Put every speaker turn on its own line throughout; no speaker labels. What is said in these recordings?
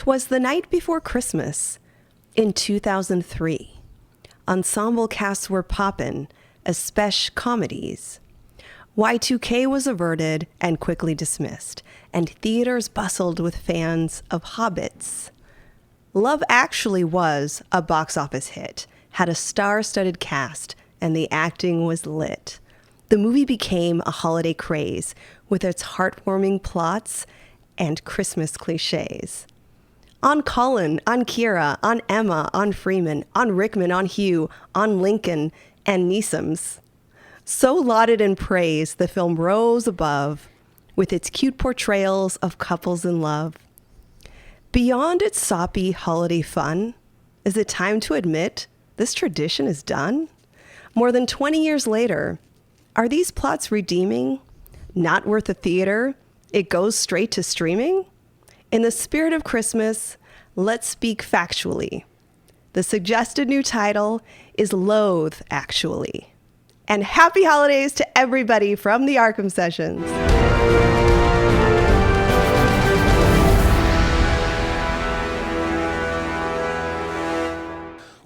'Twas the night before Christmas in 2003. Ensemble casts were poppin', especially comedies. Y2K was averted and quickly dismissed, and theaters bustled with fans of Hobbits. Love Actually was a box office hit, had a star-studded cast, and the acting was lit. The movie became a holiday craze with its heartwarming plots and Christmas cliches. On Colin, on Kira, on Emma, on Freeman, on Rickman, on Hugh, on Lincoln, and Neeson's. So lauded and praised, the film rose above with its cute portrayals of couples in love. Beyond its soppy holiday fun, is it time to admit this tradition is done? More than 20 years later, are these plots redeeming? Not worth a theater? It goes straight to streaming? In the spirit of Christmas, let's speak factually. The suggested new title is Loathe Actually. And happy holidays to everybody from the Arkham Sessions.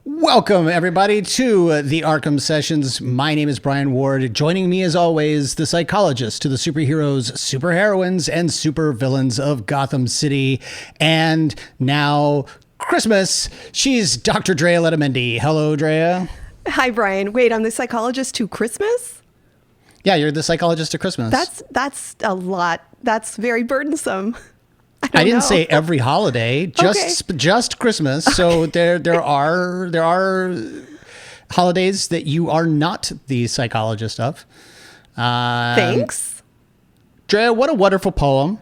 Welcome, everybody, to the Arkham Sessions. My name is Brian Ward. Joining me, as always, the psychologist to the superheroes, superheroines, and supervillains of Gotham City. And now, Christmas, she's Dr. Drea Letamendi. Hello, Drea.
Hi, Brian. Wait, I'm the psychologist to Christmas?
Yeah, you're the psychologist to Christmas.
That's a lot. That's very burdensome.
I didn't say every holiday, just Christmas. So there are holidays that you are not the psychologist of.
Thanks.
Drea, what a wonderful poem,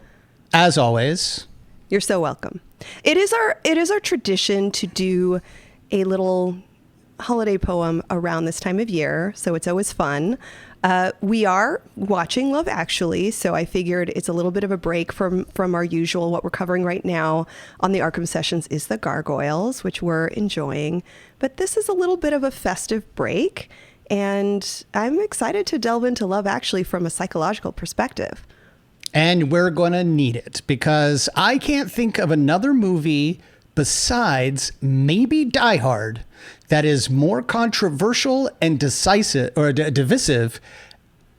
as always.
You're so welcome. It is our tradition to do a little holiday poem around this time of year, so it's always fun. We are watching Love Actually, so I figured it's a little bit of a break from our usual. What we're covering right now on the Arkham Sessions is the Gargoyles, which we're enjoying. But this is a little bit of a festive break, and I'm excited to delve into Love Actually from a psychological perspective.
And we're going to need it, because I can't think of another movie besides maybe Die Hard that is more controversial and decisive or divisive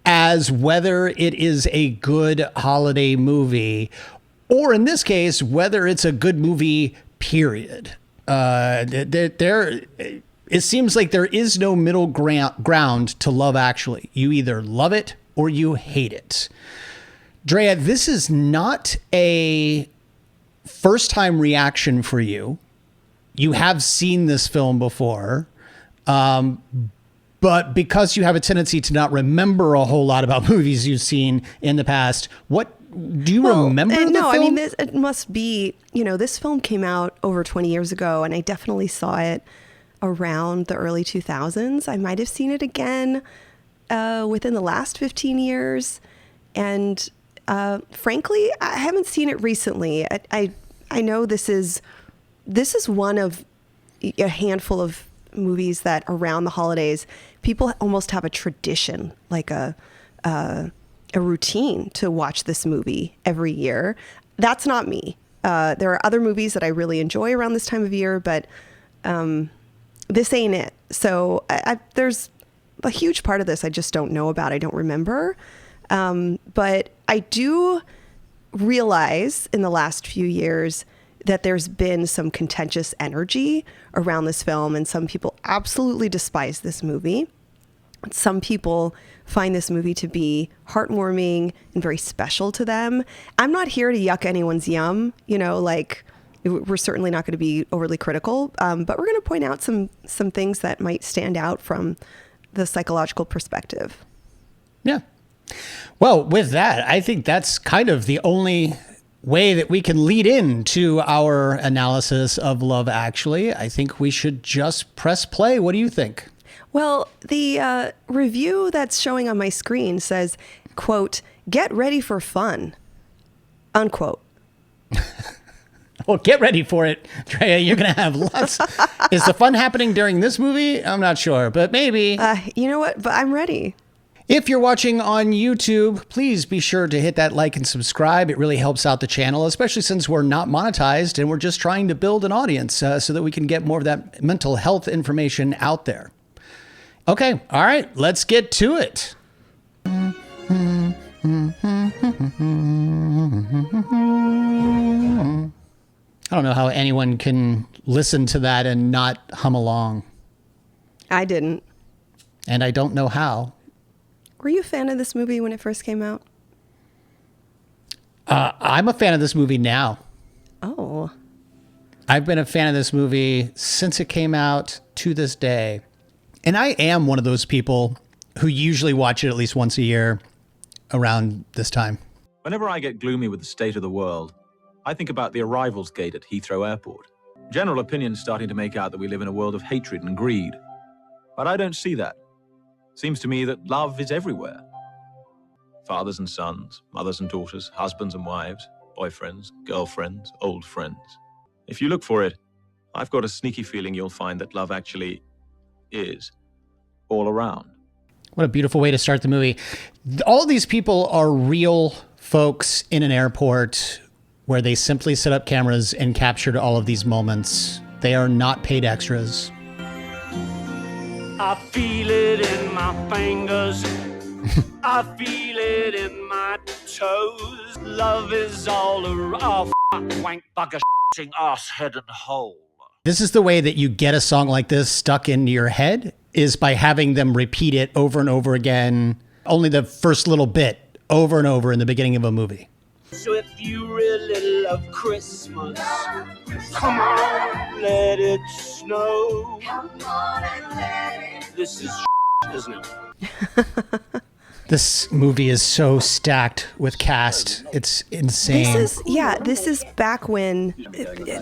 as whether it is a good holiday movie, or in this case, whether it's a good movie, period. It seems like there is no middle ground to Love Actually. You either love it or you hate it. Drea, this is not a first-time reaction for you. You have seen this film before, but because you have a tendency to not remember a whole lot about movies you've seen in the past, what do you remember the
no,
film?
I mean, it must be, this film came out over 20 years ago, and I definitely saw it around the early 2000s. I might have seen it again within the last 15 years, and frankly, I haven't seen it recently. I know this is one of a handful of movies that around the holidays, people almost have a tradition, like a routine to watch this movie every year. That's not me. There are other movies that I really enjoy around this time of year, but this ain't it. So there's a huge part of this I just don't know about. I don't remember. But I do realize in the last few years that there's been some contentious energy around this film, and some people absolutely despise this movie. Some people find this movie to be heartwarming and very special to them. I'm not here to yuck anyone's yum, we're certainly not going to be overly critical, but we're going to point out some things that might stand out from the psychological perspective.
Yeah. Well, with that, I think that's kind of the only way that we can lead into our analysis of Love Actually. I think we should just press play. What do you think?
Well, the review that's showing on my screen says, quote, "Get ready for fun," unquote.
Well, get ready for it, Drea. You're going to have lots. Is the fun happening during this movie? I'm not sure, but maybe.
You know what? But I'm ready.
If you're watching on YouTube, please be sure to hit that like and subscribe. It really helps out the channel, especially since we're not monetized and we're just trying to build an audience so that we can get more of that mental health information out there. Okay, all right, let's get to it. I don't know how anyone can listen to that and not hum along.
I didn't.
And I don't know how.
Were you a fan of this movie when it first came out?
I'm a fan of this movie now.
Oh.
I've been a fan of this movie since it came out to this day. And I am one of those people who usually watch it at least once a year around this time.
Whenever I get gloomy with the state of the world, I think about the arrivals gate at Heathrow Airport. General opinion's starting to make out that we live in a world of hatred and greed. But I don't see that. Seems to me that love is everywhere. Fathers and sons, mothers and daughters, husbands and wives, boyfriends, girlfriends, old friends. If you look for it, I've got a sneaky feeling you'll find that love actually is all around.
What a beautiful way to start the movie. All of these people are real folks in an airport where they simply set up cameras and captured all of these moments. They are not paid extras.
I feel it in my fingers. I feel it in my toes. Love is all around. Wank bugger shitting ass head and hole.
This is the way that you get a song like this stuck into your head, is by having them repeat it over and over again. Only the first little bit over and over in the beginning of a movie.
So if you really love Christmas, come on, let it snow. Come on and let it. This is isn't it?
This movie is so stacked with cast. It's insane.
This is back when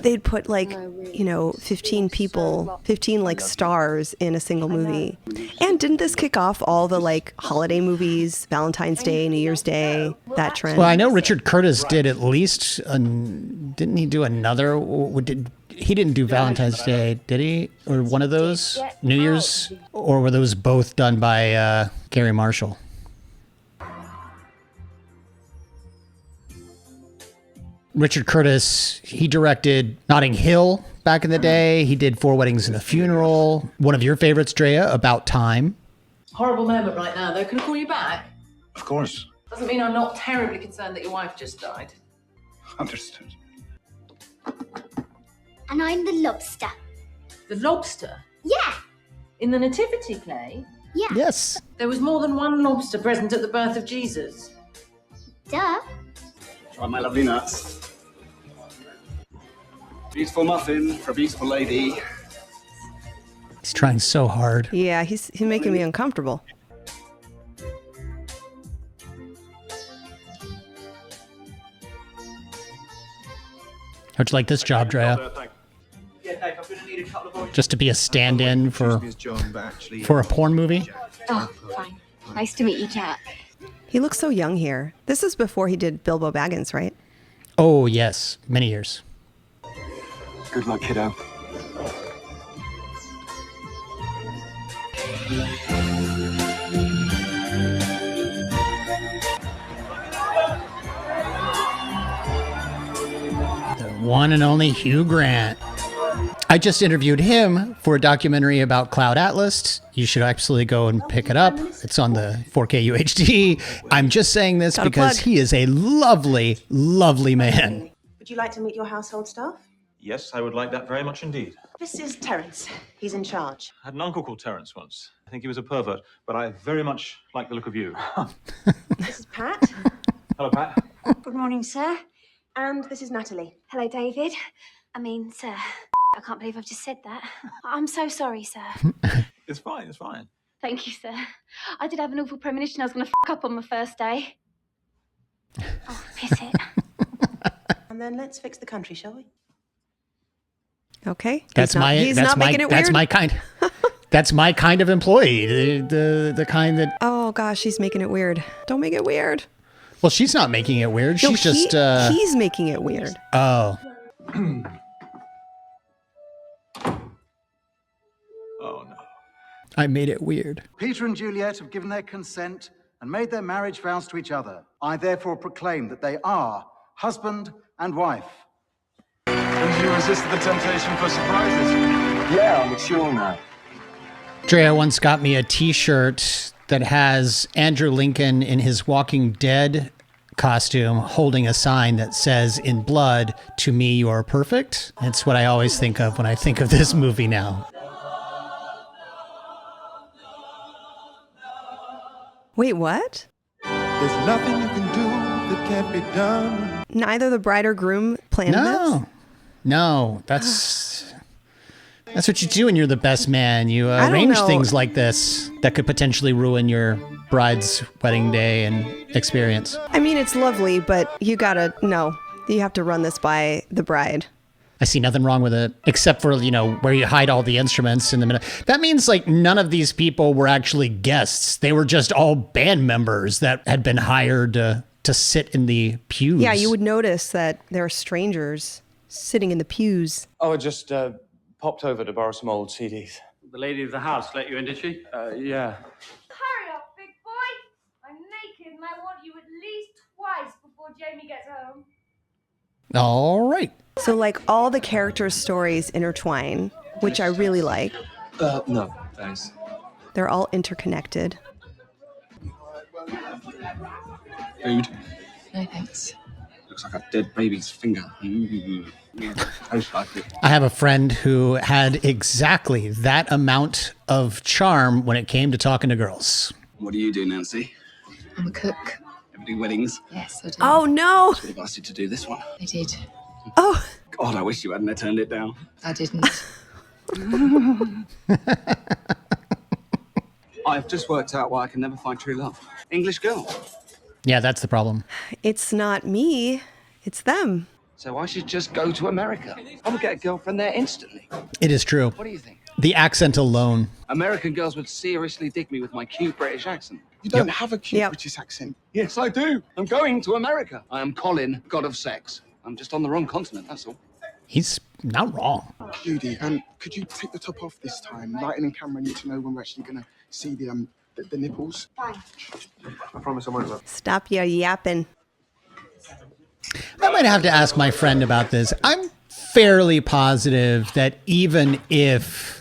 they'd put 15 people, 15 like stars in a single movie. And didn't this kick off all the holiday movies, Valentine's Day, New Year's Day, that trend?
Well, I know Richard Curtis did at least, didn't he do another? He didn't do Valentine's Day, did he? Or one of those? New Year's? Or were those both done by Gary Marshall? Richard Curtis, he directed Notting Hill back in the day. He did Four Weddings and a Funeral. One of your favorites, Drea, About Time.
Horrible moment right now, though. Can I call you back?
Of course.
Doesn't mean I'm not terribly concerned that your wife just died.
Understood.
And I'm the lobster.
The lobster?
Yeah.
In the nativity play?
Yeah.
Yes.
There was more than one lobster present at the birth of Jesus.
Duh.
Try my lovely nuts. Beautiful muffin for a beautiful lady.
He's trying so hard.
Yeah, he's making me uncomfortable.
How'd you like this job, Drea? Just to be a stand-in for a porn movie?
Oh, fine. Nice to meet you, Cat.
He looks so young here. This is before he did Bilbo Baggins, right?
Oh, yes. Many years.
Good luck, kiddo.
The one and only Hugh Grant. I just interviewed him for a documentary about Cloud Atlas. You should absolutely go and pick it up. It's on the 4K UHD. I'm just saying this because he is a lovely, lovely man.
Would you like to meet your household staff?
Yes, I would like that very much indeed.
This is Terence. He's in charge.
I had an uncle called Terence once. I think he was a pervert, but I very much like the look of you.
This is Pat.
Hello, Pat.
Good morning, sir.
And this is Natalie.
Hello, David. I mean, sir. I can't believe I've just said that. I'm so sorry, sir.
It's fine, it's fine.
Thank you, sir. I did have an awful premonition I was going to up on my first day. Oh, piss it.
And then let's fix the country, shall we?
Okay.
That's my kind of employee. The kind that.
Oh gosh, she's making it weird. Don't make it weird.
Well, she's not making it weird.
No,
She's just.
He's making it weird.
Oh.
Oh, no.
I made it weird.
Peter and Juliet have given their consent
and made their marriage vows to each other. I therefore proclaim that they are husband and wife.
And you resisted the temptation for surprises? Yeah, I'm mature now.
Drea once got me a t-shirt that has Andrew Lincoln in his Walking Dead costume holding a sign that says in blood, "To me, you are perfect." It's what I always think of when I think of this movie now.
Wait, what?
There's nothing you can do that can't be done.
Neither the bride or groom planned this?
No, that's what you do when you're the best man. You arrange things like this that could potentially ruin your bride's wedding day and experience.
I mean, it's lovely, but you have to run this by the bride.
I see nothing wrong with it, except for, where you hide all the instruments in the middle. That means, none of these people were actually guests. They were just all band members that had been hired to sit in the pews.
Yeah, you would notice that there are strangers sitting in the pews.
Oh, I just popped over to borrow some old CDs.
The lady of the house let you in, did she?
Yeah.
Hurry up, big boy! I'm naked and I want you at least twice before Jamie gets home.
All right.
So, all the characters' stories intertwine, which I really like.
No, thanks.
They're all interconnected.
Food?
No thanks.
Looks like a dead baby's finger. Tastes like it.
I have a friend who had exactly that amount of charm when it came to talking to girls.
What do you do, Nancy?
I'm a cook.
Ever do weddings?
Yes, I do.
Oh, no!
I would have asked you to do this one.
I did.
Oh!
God, I wish you hadn't turned it down.
I didn't.
I've just worked out why I can never find true love. English girl.
Yeah, that's the problem.
It's not me. It's them.
So I should just go to America. I would get a girlfriend there instantly.
It is true.
What do you think?
The accent alone.
American girls would seriously dig me with my cute British accent.
You don't have a cute British accent.
Yes, I do. I'm going to America. I am Colin, god of sex. I'm just on the wrong continent, that's all.
He's not wrong.
Judy, could you take the top off this time? Lighting and camera need to know when we're actually going to see the nipples.
Fine.
I promise I won't.
Stop your yapping.
I might have to ask my friend about this. I'm fairly positive that even if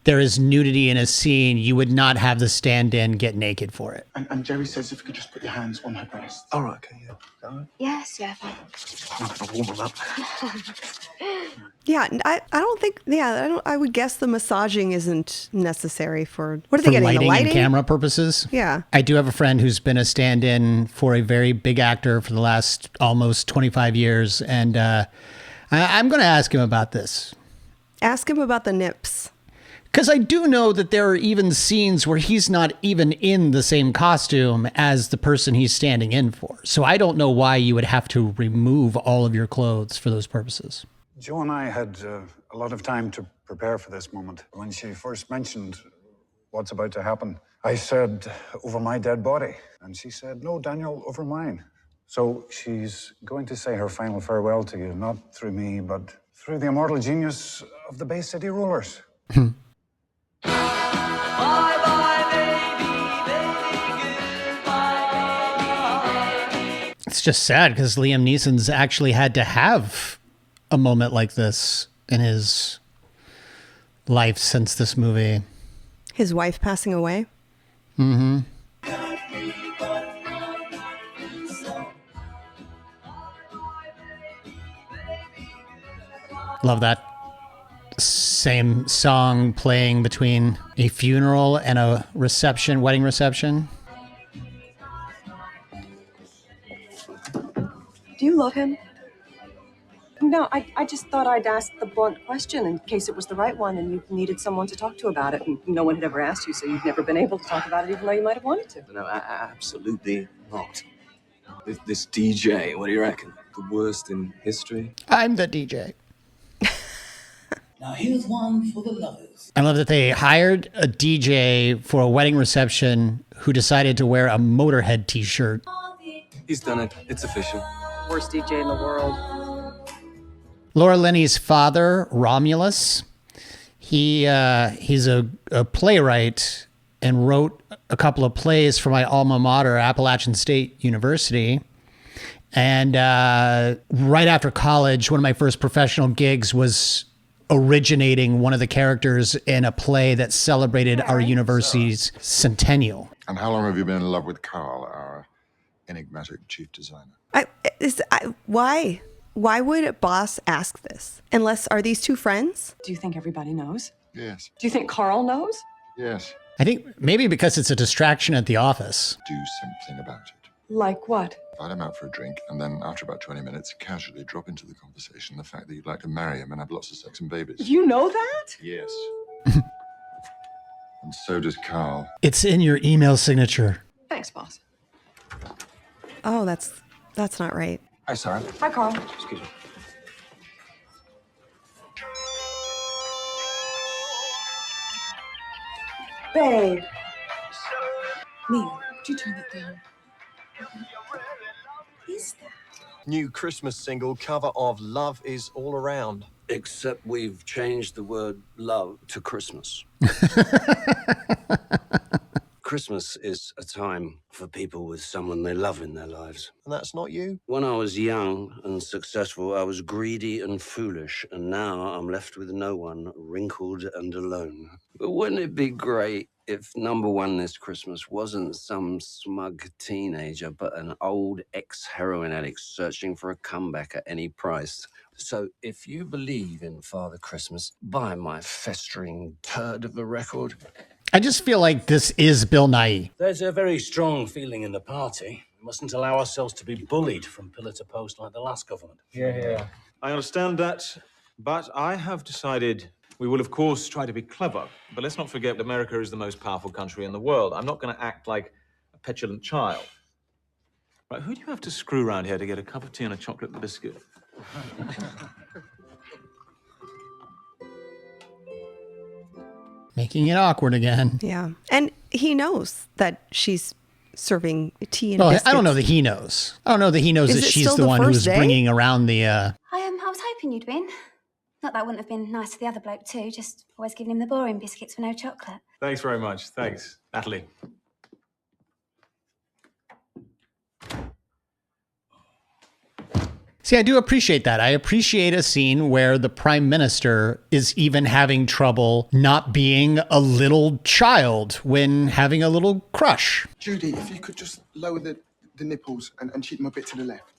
there is nudity in a scene, you would not have the stand-in get naked for it.
And Jerry says if you could just put your hands on her breast. All right, okay, yeah. All right.
Yes, yeah, fine.
I'm going to warm them up.
Yeah, I would guess the massaging isn't necessary for... What are they getting,
lighting,
the lighting?
and camera purposes?
Yeah.
I do have a friend who's been a stand-in for a very big actor for the last almost 25 years, and I'm going to ask him about this.
Ask him about the nips.
Because I do know that there are even scenes where he's not even in the same costume as the person he's standing in for. So I don't know why you would have to remove all of your clothes for those purposes.
Jo and I had a lot of time to prepare for this moment. When she first mentioned what's about to happen, I said, over my dead body. And she said, no, Daniel, over mine. So she's going to say her final farewell to you, not through me, but through the immortal genius of the Bay City Rollers.
It's just sad because Liam Neeson's actually had to have a moment like this in his life since this movie.
His wife passing away?
Mm-hmm. Love that same song playing between a funeral and a reception, wedding reception.
Do you love him? No, I just thought I'd ask the blunt question in case it was the right one and you needed someone to talk to about it. And no one had ever asked you, so you've never been able to talk about it, even though you might have wanted to.
No, absolutely not. This DJ, what do you reckon? The worst in history?
I'm the DJ.
Now here's one for the lovers.
I love that they hired a DJ for a wedding reception who decided to wear a Motorhead t-shirt.
He's done it. It's official.
Worst DJ in the world.
Laura Linney's father, Romulus, he's a playwright and wrote a couple of plays for my alma mater, Appalachian State University. And right after college, one of my first professional gigs was originating one of the characters in a play that celebrated our university's centennial.
And how long have you been in love with Carl, our enigmatic chief designer?
Why? Why would a boss ask this? Are these two friends?
Do you think everybody knows?
Yes.
Do you think Carl knows?
Yes.
I think maybe because it's a distraction at the office.
Do something about it.
Like what?
Invite him out for a drink, and then after about 20 minutes, casually drop into the conversation the fact that you'd like to marry him and have lots of sex and babies.
You know that?
Yes. And so does Carl.
It's in your email signature.
Thanks, boss.
Oh, that's not right.
Hi, Sarah.
Hi, Carl.
Excuse me.
Babe. Neil, would you turn that down? What is that?
New Christmas single cover of Love Is All Around.
Except we've changed the word love to Christmas. Christmas is a time for people with someone they love in their lives.
And that's not you?
When I was young and successful, I was greedy and foolish, and now I'm left with no one, wrinkled and alone. But wouldn't it be great if number one this Christmas wasn't some smug teenager, but an old ex-heroin addict searching for a comeback at any price? So if you believe in Father Christmas, buy my festering turd of a record.
I just feel like this is Bill Nighy.
There's a very strong feeling in the party. We mustn't allow ourselves to be bullied from pillar to post like the last government.
Yeah. I understand that, but I have decided we will, of course, try to be clever. But let's not forget that America is the most powerful country in the world. I'm not going to act like a petulant child. Right, who do you have to screw around here to get a cup of tea and a chocolate biscuit?
Making it awkward again.
Yeah. And he knows that she's serving tea and
Well,
biscuits.
I don't know that he knows. I don't know that he knows that she's the one who's bringing around the...
I was hoping you'd win. Not that wouldn't have been nice to the other bloke too, just always giving him the boring biscuits with no chocolate.
Thanks very much. Thanks, Natalie.
See, I do appreciate that. I appreciate a scene where the prime minister is even having trouble not being a little child when having a little crush.
Judy, if you could just lower the nipples and shoot them a bit to the left.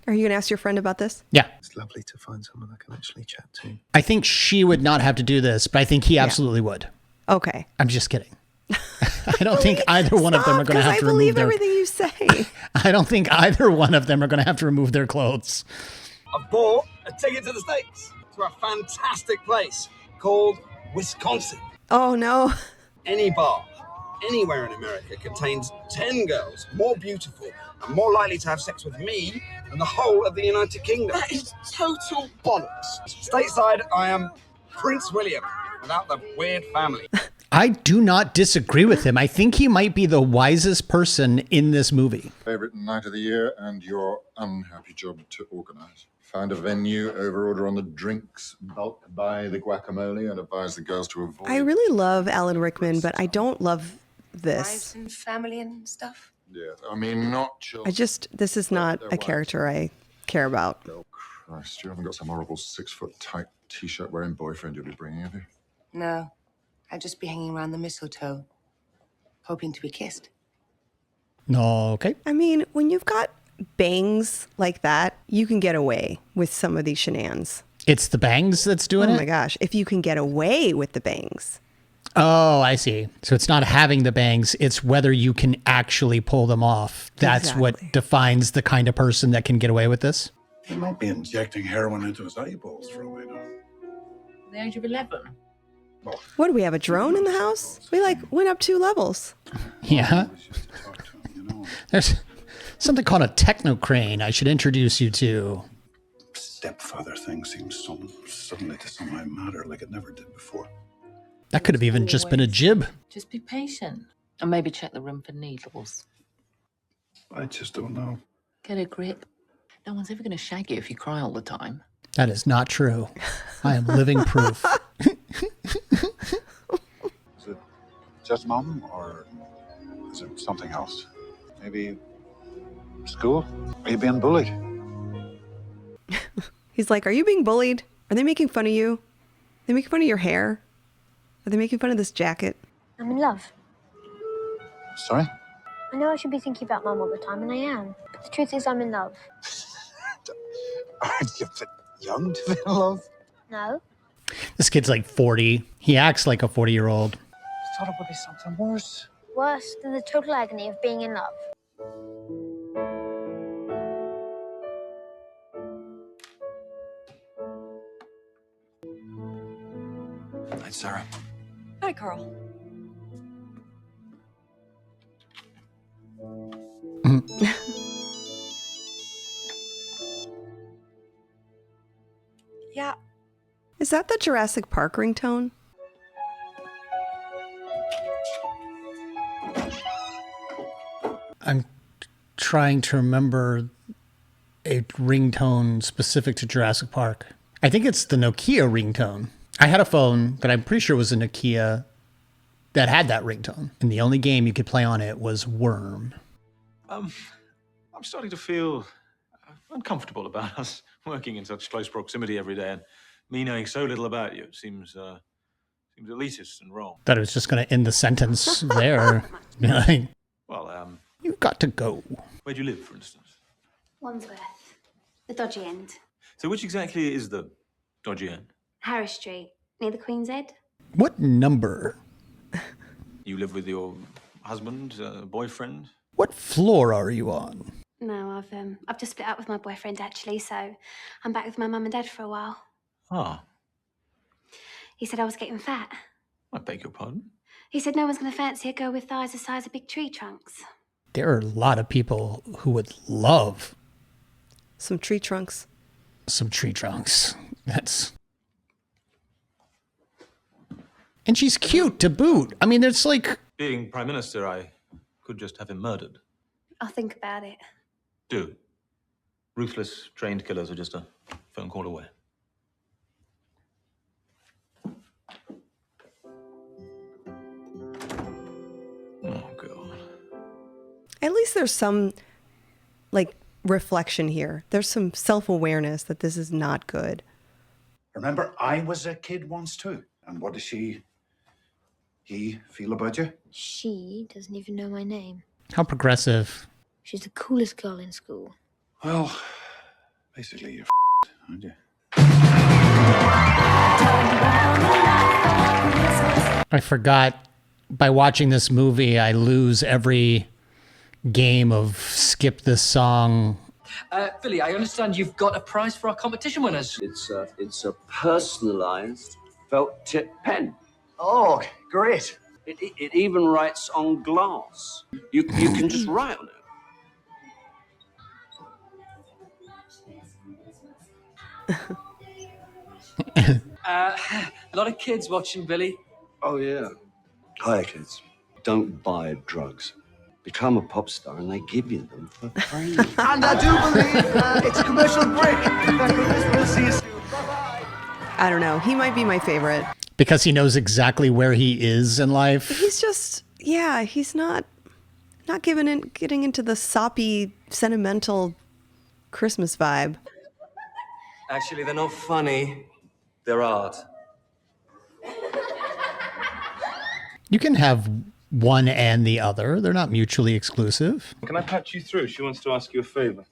Are you going to ask your friend about this?
Yeah.
It's lovely to find someone I can actually chat to.
I think she would not have to do this, but I think he absolutely would.
Okay.
I'm just kidding. I don't think either one of them are going to have to remove their...
I believe everything you say.
I don't think either one of them are going to have to remove their clothes.
I bought a ticket to the States to a fantastic place called Wisconsin.
Oh, no.
Any bar, anywhere in America contains 10 girls more beautiful and more likely to have sex with me than the whole of the United Kingdom. That is total bollocks. Stateside, I am Prince William without the weird family.
I do not disagree with him. I think he might be the wisest person in this movie.
Favorite night of the year and your unhappy job to organize. Find a venue, overorder on the drinks, bulk buy the guacamole, and advise the girls to avoid...
I really love Alan Rickman, but I don't love this.
Wives and family and stuff?
Yeah, I mean, not children.
This is not a character I care about.
Oh, Christ, you haven't got some horrible 6-foot tight t-shirt wearing boyfriend you'll be bringing, have you?
No, I'd just be hanging around the mistletoe, hoping to be kissed.
Okay.
I mean, when you've got bangs like that, you can get away with some of these shenanigans.
It's the bangs that's doing it?
Oh my gosh, if you can get away with the bangs.
Oh, I see. So it's not having the bangs, it's whether you can actually pull them off. That's what defines the kind of person that can get away with this.
He might be injecting heroin into his eyeballs for all I know.
The age of 11.
What do we have, a drone in the house? We went up 2 levels.
Yeah. There's something called a techno crane I should introduce you to.
Stepfather thing seems suddenly to somehow matter like it never did before.
That could have even just been a jib.
Just be patient. And maybe check the room for needles.
I just don't know.
Get a grip. No one's ever going to shag you if you cry all the time.
That is not true. I am living proof.
Just mom, or is it something else? Maybe school? Are you being bullied?
He's like, are you being bullied? Are they making fun of you? Are they making fun of your hair? Are they making fun of this jacket?
I'm in love.
Sorry?
I know I should be thinking about Mum all the time, and I am. But the truth is, I'm in love.
Aren't you a bit young to be in love?
No.
This kid's like 40. He acts like a 40-year-old.
I thought it would be something worse.
Worse than the total agony of being in love.
Hi, Sarah.
Hi, Carl. Yeah.
Is that the Jurassic Park ringtone?
I'm trying to remember a ringtone specific to Jurassic Park. I think it's the Nokia ringtone. I had a phone that I'm pretty sure was a Nokia that had that ringtone. And the only game you could play on it was Worm.
I'm starting to feel uncomfortable about us working in such close proximity every day, and me knowing so little about you. It seems elitist and wrong.
Thought it was just going to end the sentence there. Like,
Well,
you've got to go.
where do you live, for instance?
Wandsworth. The dodgy end.
So which exactly is the dodgy end?
Harris Street, near the Queen's Head.
What number?
You live with your husband, boyfriend?
What floor are you on?
No, I've just split up with my boyfriend, actually, so I'm back with my mum and dad for a while.
Ah,
He said I was getting fat.
I beg your pardon?
He said no one's going to fancy a girl with thighs the size of big tree trunks.
There are a lot of people who would love
some tree trunks.
Some tree trunks. And she's cute to boot. I mean, it's like...
Being Prime Minister, I could just have him murdered.
I'll think about it.
Do. Ruthless, trained killers are just a phone call away. Oh, God.
At least there's some, like, reflection here. There's some self-awareness that this is not good.
Remember, I was a kid once too. And what does he feel about you?
She doesn't even know my name.
How progressive.
She's the coolest girl in school.
Well, basically you're aren't you?
I forgot, by watching this movie, I lose every game of skip this song.
Billy, I understand you've got a prize for our competition winners.
It's a personalized felt tip pen.
Oh, great.
It even writes on glass. You can just write on it.
A lot of kids watching, Billy.
Oh, yeah. Hi, kids. Don't buy drugs. Become a pop star and they give you them for free.
And I do believe it's a commercial break. We'll see you soon.
I don't know. He might be my favorite.
Because he knows exactly where he is in life.
He's just, yeah, he's not getting into the soppy, sentimental Christmas vibe.
Actually, they're not funny. They're art.
You can have one and the other. They're not mutually exclusive.
Can I patch you through? She wants to ask you a favor.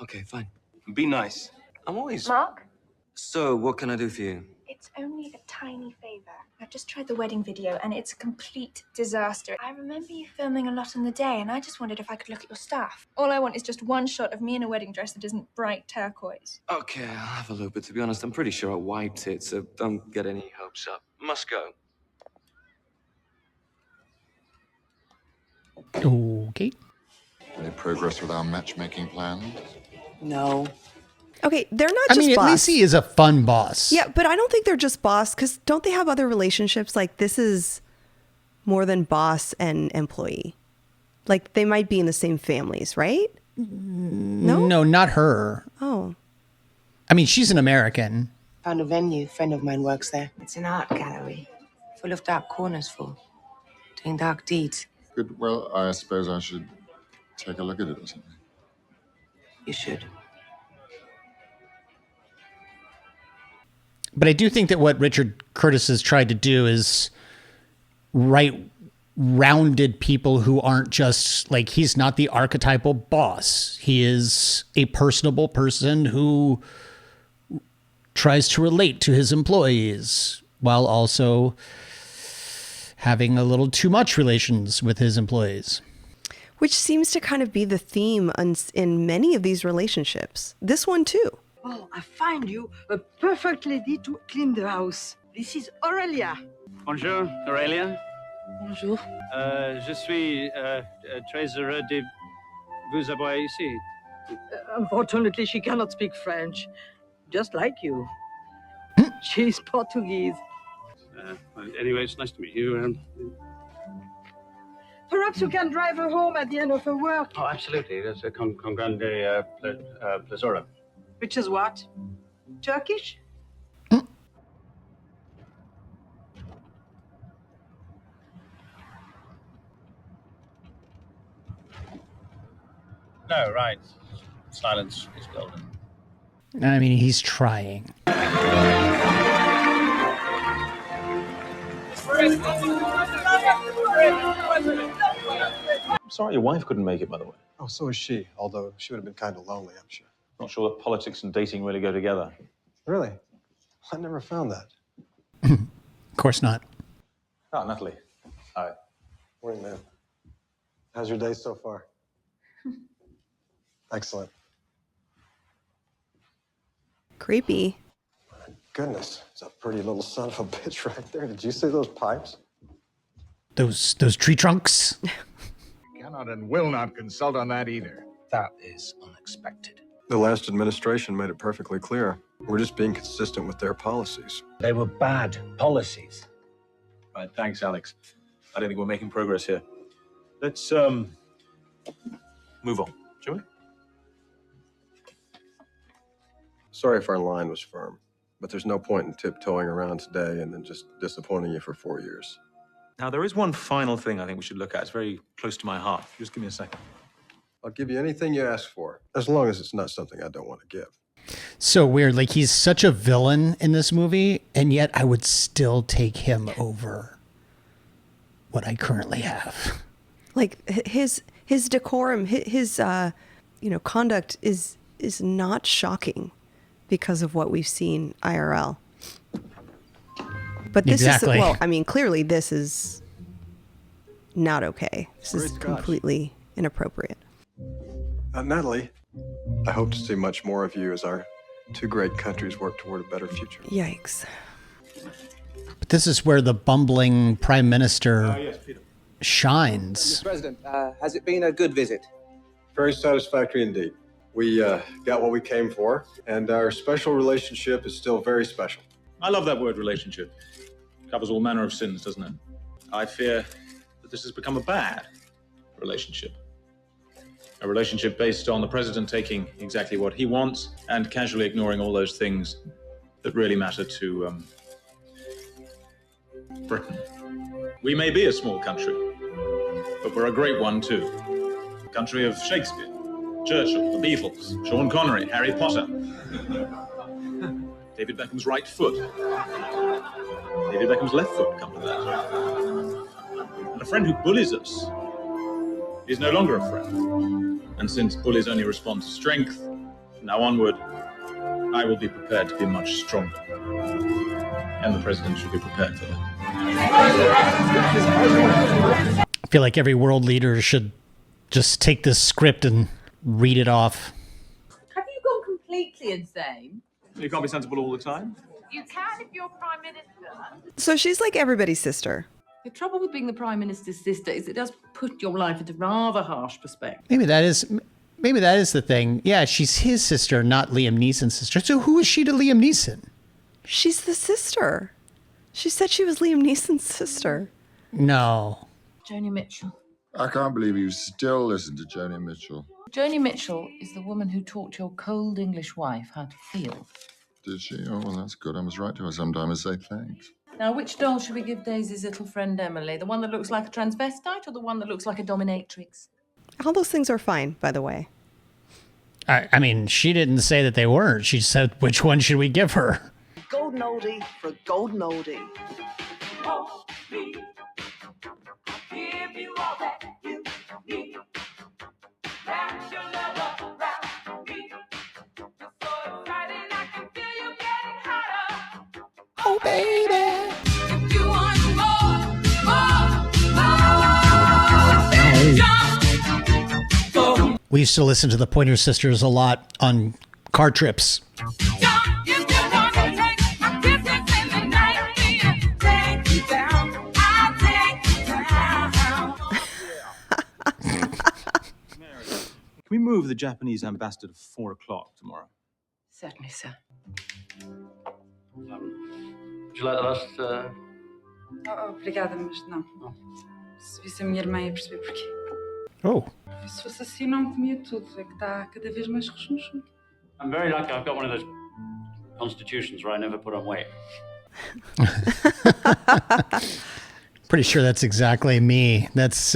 Okay, fine.
Be nice.
I'm always...
Mark?
So, what can I do for you?
It's only a tiny favor. I've just tried the wedding video and it's a complete disaster. I remember you filming a lot in the day and I just wondered if I could look at your stuff. All I want is just one shot of me in a wedding dress that isn't bright turquoise.
Okay, I'll have a look, but to be honest, I'm pretty sure I wiped it, so don't get any hopes up. Must go.
Okay.
Any progress with our matchmaking plans?
No.
Okay, they're not
I
just
mean,
boss.
at least he is a fun boss.
Yeah, but I don't think they're just boss, because don't they have other relationships? Like, this is more than boss and employee. Like, they might be in the same families, right? No?
No, not her.
Oh.
I mean, she's an American.
Found a venue. A friend of mine works there. It's an art gallery. Full of dark corners full. doing dark deeds.
Good. Well, I suppose I should take a look at it or something.
You should.
But I do think that what Richard Curtis has tried to do is write rounded people who aren't just like, he's not the archetypal boss. He is a personable person who tries to relate to his employees while also having a little too much relations with his employees.
Which seems to kind of be the theme in many of these relationships. This one too.
Oh, I find you a perfect lady to clean the house. This is Aurelia.
Bonjour, Aurelia.
Bonjour.
Je suis très heureux de vous avoir ici.
Unfortunately, she cannot speak French, just like you. She's Portuguese.
Anyway, it's nice to meet you.
Perhaps you can drive her home at the end of her work.
Oh, absolutely. That's a con grande pleasure.
Which is what? Turkish?
No, right. Silence is golden.
I mean, he's trying.
I'm sorry your wife couldn't make it, by the way.
Oh, so is she, although she would have been kind of lonely, I'm sure.
Not sure that politics and dating really go together.
Really? I never found that.
Of course not.
Ah, Natalie. Hi.
Morning, man. How's your day so far? Excellent.
Creepy.
Goodness, it's a pretty little son of a bitch right there. Did you see those pipes?
Those tree trunks.
Cannot and will not consult on that either.
That is unexpected.
The last administration made it perfectly clear. We're just being consistent with their policies.
They were bad policies.
Right, thanks, Alex. I don't think we're making progress here. Let's move on, shall we?
Sorry if our line was firm, but there's no point in tiptoeing around today and then just disappointing you for 4 years.
Now, there is one final thing I think we should look at. It's very close to my heart. Just give me a second.
I'll give you anything you ask for, as long as it's not something I don't want to give.
So weird. Like, he's such a villain in this movie, and yet I would still take him over what I currently have.
Like, his decorum, his conduct is not shocking because of what we've seen IRL. But this is, well, I mean, clearly this is not okay. This is completely inappropriate.
Natalie, I hope to see much more of you as our two great countries work toward a better future.
Yikes.
But this is where the bumbling prime minister shines.
Mr. President, has it been a good visit?
Very satisfactory indeed. We got what we came for, and our special relationship is still very special.
I love that word, relationship. Covers all manner of sins, doesn't it? I fear that this has become a bad relationship. A relationship based on the president taking exactly what he wants and casually ignoring all those things that really matter to Britain. We may be a small country, but we're a great one too. A country of Shakespeare, Churchill, the Beatles, Sean Connery, Harry Potter, David Beckham's right foot, David Beckham's left foot, come to that. And a friend who bullies us is no longer a friend. And since bullies only respond to strength, from now onward, I will be prepared to be much stronger. And the president should be prepared for that.
I feel like every world leader should just take this script and read it off.
Have you gone completely insane?
You can't be sensible all the time.
You can if you're Prime Minister.
So she's like everybody's sister.
The trouble with being the Prime Minister's sister is it does put your life into rather harsh perspective.
Maybe that is the thing. Yeah, she's his sister, not Liam Neeson's sister. So who is she to Liam Neeson?
She's the sister. She said she was Liam Neeson's sister.
No.
Joni Mitchell.
I can't believe you still listen to Joni Mitchell.
Joni Mitchell is the woman who taught your cold English wife how to feel.
Did she? Oh, well, that's good. I must write to her sometime and say thanks.
Now, which doll should we give Daisy's little friend Emily? The one that looks like a transvestite or the one that looks like a dominatrix?
All those things are fine, by the way.
I mean, she didn't say that they weren't. She said, which one should we give her?
Golden oldie for a golden oldie.
Give you all that you need. Wrap your love around me. You're so exciting, I can feel you getting hotter.
Oh, baby.
If you want more, jump.
We used to listen to the Pointer Sisters a lot on car trips.
Can we move the Japanese ambassador to 4 o'clock tomorrow?
Certainly, sir.
Would you like the last...
Obrigada, mas não. Se visse a minha irmã ia perceber porquê.
Oh.
Se fosse assim, não comia tudo. É que está cada vez mais rechonchudo.
I'm very lucky I've got one of those constitutions where I never put on weight.
Pretty sure that's exactly me. That's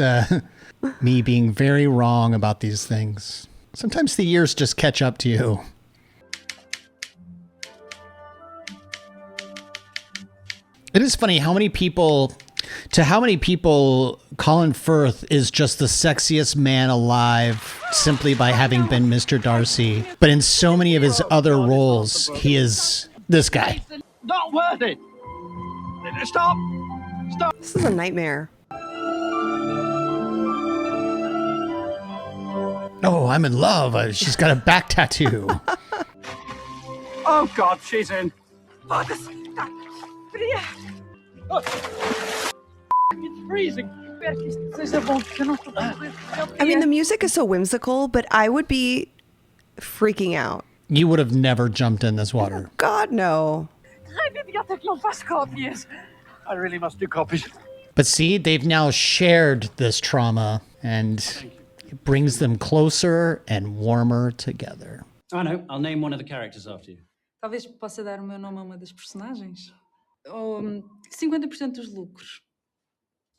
me being very wrong about these things. Sometimes the years just catch up to you. It is funny how many people Colin Firth is just the sexiest man alive simply by having been Mr. Darcy. But in so many of his other roles, he is this guy.
Not worth it. Stop. Stop.
This is a nightmare.
Oh, I'm in love. She's got a back tattoo.
Oh, God, she's in. It's freezing.
I mean, the music is so whimsical, but I would be freaking out.
You would have never jumped in this water.
God, no.
I really must do copies.
But see, they've now shared this trauma, and it brings them closer and warmer together.
I know. I'll name one of the characters after you.
Talvez possa dar o meu nome a uma das personagens. Ou 50% dos lucros.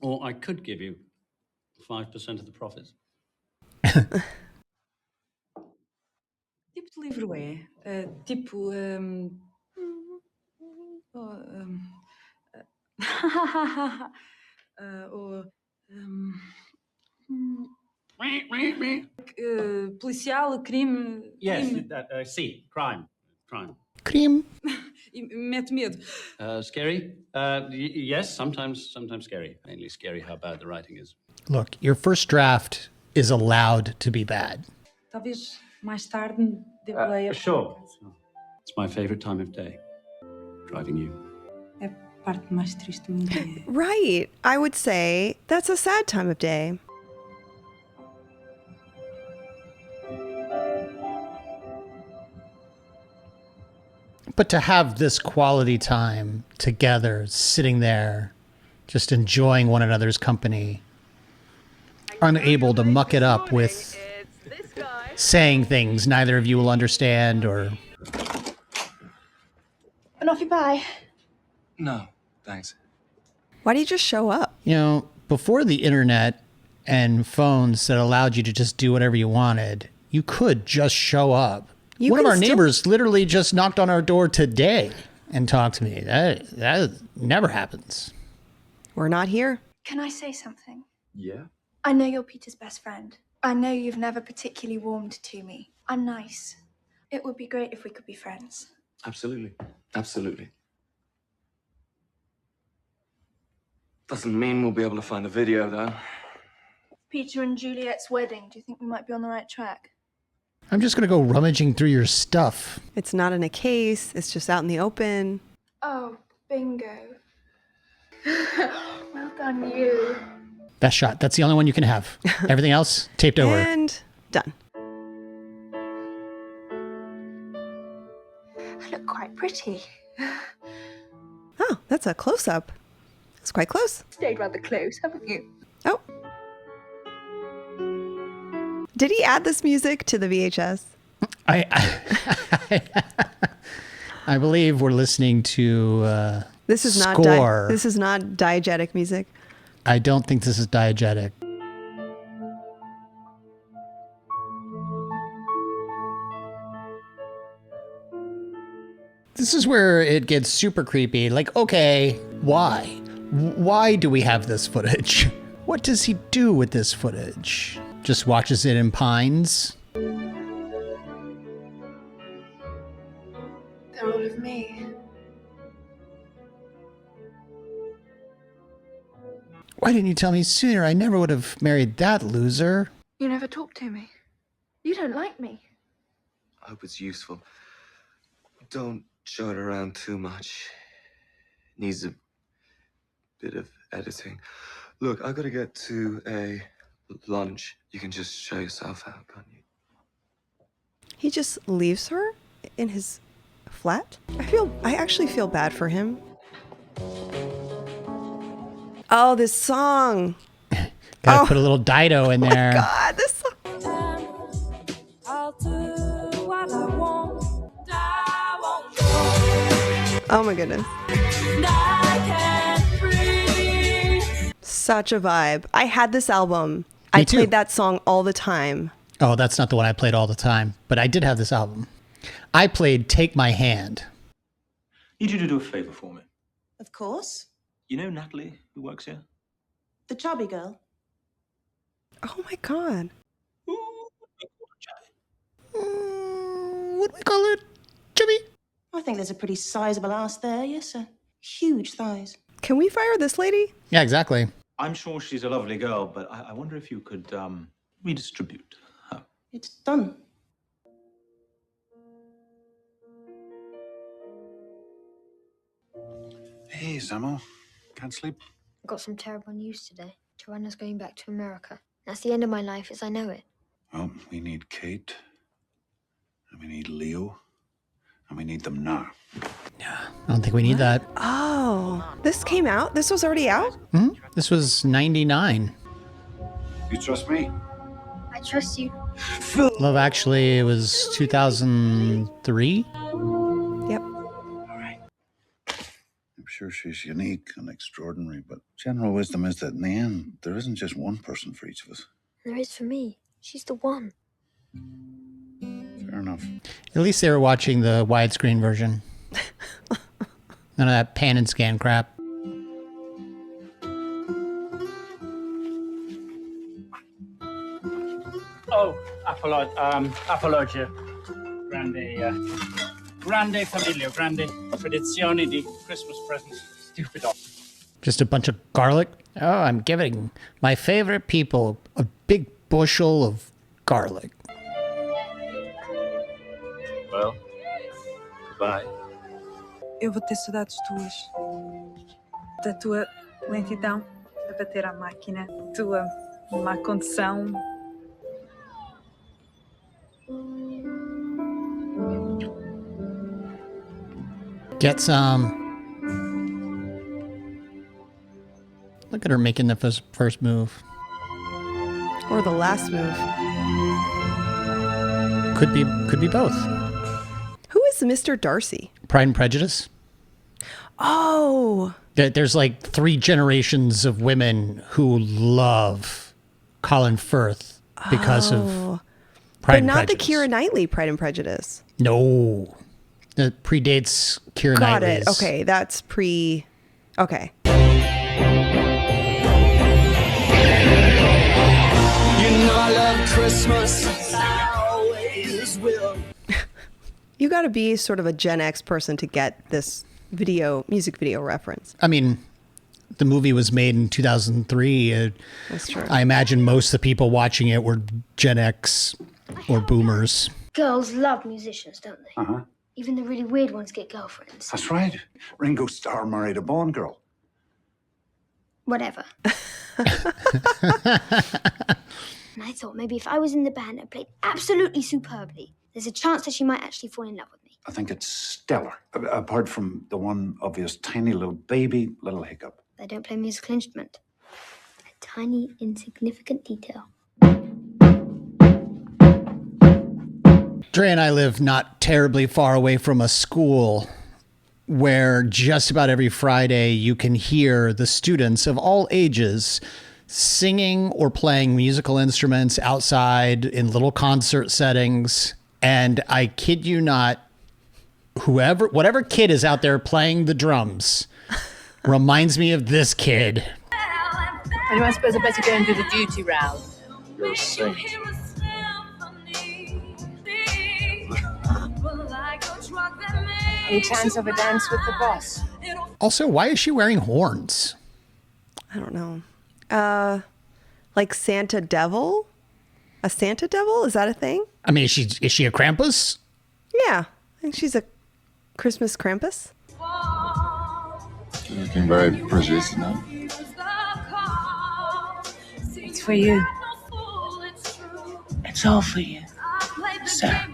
Or I could give you 5% of the profits.
Tipo de livro é? Tipo... policial, crime...
Yes,
crime.
C, crime.
Crime.
Mete medo.
Scary? Yes, sometimes scary. Mainly scary how bad the writing is.
Look, your first draft is allowed to be bad.
Talvez mais tarde dê play.
Sure. It's my favorite time of day. Driving you.
É a parte mais triste do meu dia.
Right. I would say that's a sad time of day.
But to have this quality time together, sitting there, just enjoying one another's company, unable to muck it up with saying things neither of you will understand or...
And off you pie.
No, thanks.
Why do you just show up?
You know, before the internet and phones that allowed you to just do whatever you wanted, you could just show up. One of our neighbors literally just knocked on our door today and talked to me. That never happens.
We're not here.
Can I say something?
Yeah?
I know you're Peter's best friend. I know you've never particularly warmed to me. I'm nice. It would be great if we could be friends.
Absolutely. Absolutely. Doesn't mean we'll be able to find the video, though.
Peter and Juliet's wedding. Do you think we might be on the right track?
I'm just going to go rummaging through your stuff.
It's not in a case. It's just out in the open.
Oh, bingo. Well done, you.
Best shot. That's the only one you can have. Everything else, taped over.
And done.
I look quite pretty.
Oh, that's a close-up. It's quite close.
Stayed rather close, haven't you?
Oh. Did he add this music to the VHS?
I believe we're listening to
This is not
Score.
this is not diegetic music.
I don't think this is diegetic. This is where it gets super creepy. Like, okay, why? Why do we have this footage? What does he do with this footage? Just watches it and pines?
They're all of me.
Why didn't you tell me sooner? I never would have married that loser.
You never talk to me. You don't like me.
I hope it's useful. Don't show it around too much. Needs a bit of editing. Look, I gotta get to a lunch. You can just show yourself out, can't you?
He just leaves her in his flat? I actually feel bad for him. Oh, this song.
Gotta put a little Dido in there.
Oh my God, this song. Oh my goodness. Such a vibe. I had this album. I played that song all the time.
Oh, that's not the one I played all the time, but I did have this album. I played Take My Hand.
Need you to do a favor for me.
Of course.
You know Natalie, who works here?
The chubby girl.
Oh my God.
What do we call it? Chubby?
I think there's a pretty sizable ass there, yes, sir. Huge thighs.
Can we fire this lady?
Yeah, exactly.
I'm sure she's a lovely girl, but I wonder if you could redistribute her.
It's done.
Hey, Zamo. Can't sleep?
I got some terrible news today. Joanna's going back to America. That's the end of my life as I know it.
Well, we need Kate. And we need Leo. And we need them now.
I don't think we need that.
Oh, this came out? This was already out?
This was 99.
You trust me?
I trust you.
Love Actually, it was 2003.
Yep.
I'm sure she's unique and extraordinary, but general wisdom is that in the end, there isn't just one person for each of us.
There is for me. She's the one.
Fair enough.
At least they were watching the widescreen version. None of that pan and scan crap.
Oh, apologia. Grande familia, grande tradizioni di Christmas presents. Stupid.
Just a bunch of garlic. Oh, I'm giving my favorite people a big bushel of garlic.
Well, goodbye.
Eu vou ter saudades tuas. Da tua lentidão a bater à máquina. Tua má condição.
Get some. Look at her making the first move.
Or the last move.
Could be both.
Who is Mr. Darcy?
Pride and Prejudice.
Oh.
There's like 3 generations of women who love Colin Firth because of Pride and Prejudice.
But not the Keira Knightley Pride and Prejudice.
No. That predates Keira Knightley's.
Got it. Okay, that's pre... Okay.
You know I love Christmas. I always will.
You got to be sort of a Gen X person to get this music video reference.
I mean, the movie was made in 2003.
That's true.
I imagine most of the people watching it were Gen X or boomers.
Girls love musicians, don't they?
Uh-huh.
Even the really weird ones get girlfriends.
That's right. Ringo Starr married a Bond girl.
Whatever. And I thought maybe if I was in the band and played absolutely superbly, there's a chance that she might actually fall in love with me.
I think it's stellar. Apart from the one obvious tiny little baby little hiccup.
They don't play musical instrument. A tiny, insignificant detail.
Dre and I live not terribly far away from a school where just about every Friday you can hear the students of all ages singing or playing musical instruments outside in little concert settings. And I kid you not, whatever kid is out there playing the drums reminds me of this kid.
Anyway, I suppose I better go and do the duty round.
You're a saint.
Any chance of a dance with the boss?
Also, why is she wearing horns?
I don't know. Like Santa Devil? A Santa Devil? Is that a thing?
I mean, is she a Krampus?
Yeah. I think she's a Christmas Krampus.
You're looking very pretty tonight.
It's for you. It's all for you, sir.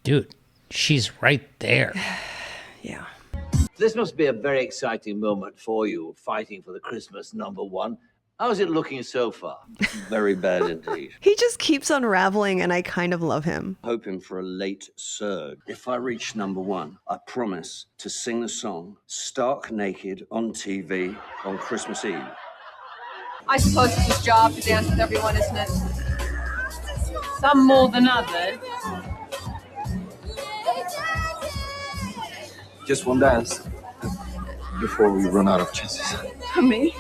Dude, she's right there.
Yeah.
This must be a very exciting moment for you, fighting for the Christmas #1. How's it looking so far?
Very bad indeed.
He just keeps unraveling, and I kind of love him.
Hoping for a late surge. If I reach #1, I promise to sing the song stark naked on TV on Christmas Eve.
I suppose it's his job to dance with everyone, isn't it? Some more than others.
Just one dance before we run out of chances.
For me?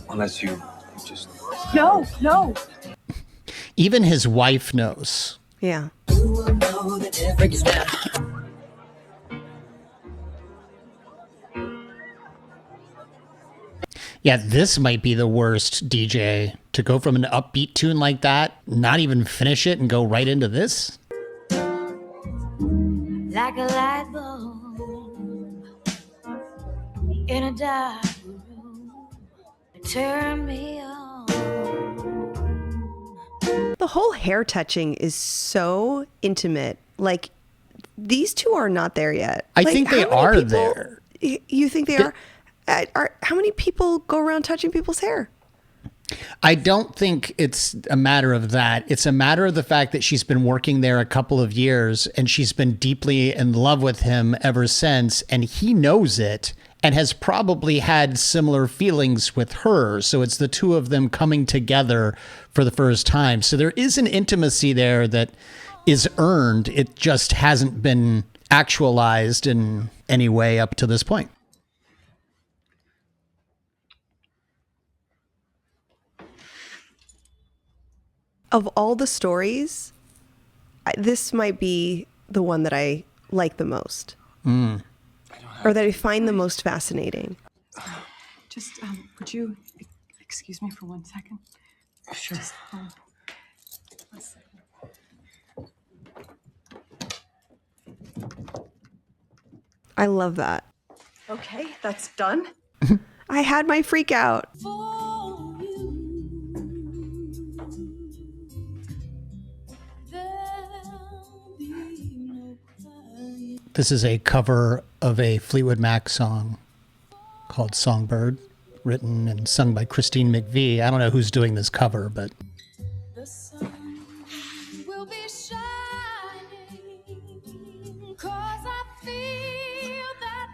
Unless you just...
No.
Even his wife knows.
Yeah.
Yeah, this might be the worst DJ to go from an upbeat tune like that, not even finish it and go right into this.
Like a light bulb in a dark room, turn me on.
The whole hair touching is so intimate. Like, these two are not there yet.
I think they are there.
You think they are? How many people go around touching people's hair?
I don't think it's a matter of that. It's a matter of the fact that she's been working there a couple of years and she's been deeply in love with him ever since. And he knows it and has probably had similar feelings with her. So it's the two of them coming together for the first time. So there is an intimacy there that is earned. It just hasn't been actualized in any way up to this point.
Of all the stories, this might be the one that I like the most. Or that I find the most fascinating.
Just, would you excuse me for 1 second?
Sure.
Just, 1 second.
I love that.
Okay, that's done.
I had my freak out.
This is a cover of a Fleetwood Mac song called Songbird, written and sung by Christine McVie. I don't know who's doing this cover, but...
The sun will be shining, 'cause I feel that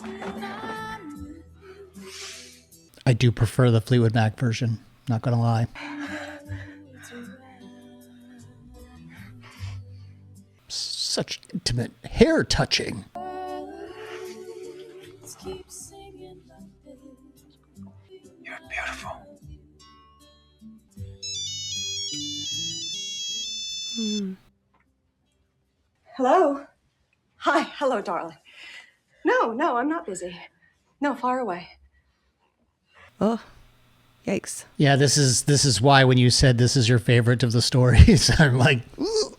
when I'm with you.
I do prefer the Fleetwood Mac version, not gonna lie. Such intimate hair touching.
You're beautiful.
Hello? Hi, hello, darling. No, I'm not busy. No, far away.
Oh, yikes.
Yeah, this is why when you said this is your favorite of the stories, I'm like, ooh.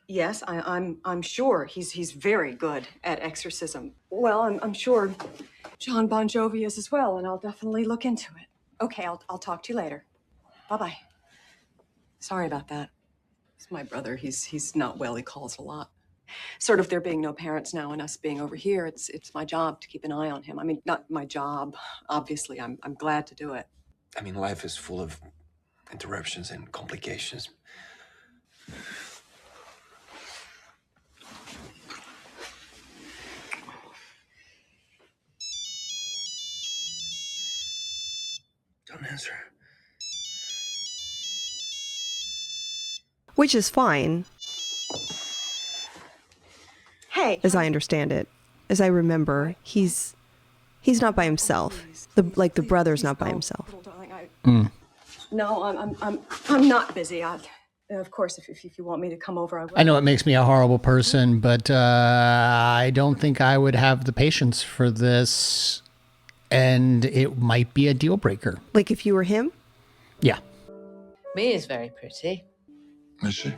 Yes, I'm sure he's very good at exorcism. Well, I'm sure John Bon Jovi is as well, and I'll definitely look into it. Okay, I'll talk to you later. Bye-bye. Sorry about that. It's my brother. He's not well. He calls a lot. Sort of there being no parents now and us being over here, it's my job to keep an eye on him. I mean, not my job. Obviously, I'm glad to do it.
I mean, life is full of interruptions and complications. answer.
Which is fine.
Hey.
As I understand it. As I remember, he's not by himself. The brother's not by himself.
No, I'm not busy. Of course, if you want me to come over, I will.
I know it makes me a horrible person, but I don't think I would have the patience for this, and it might be a deal breaker.
Like if you were him?
Yeah.
Mia's very pretty.
Is she?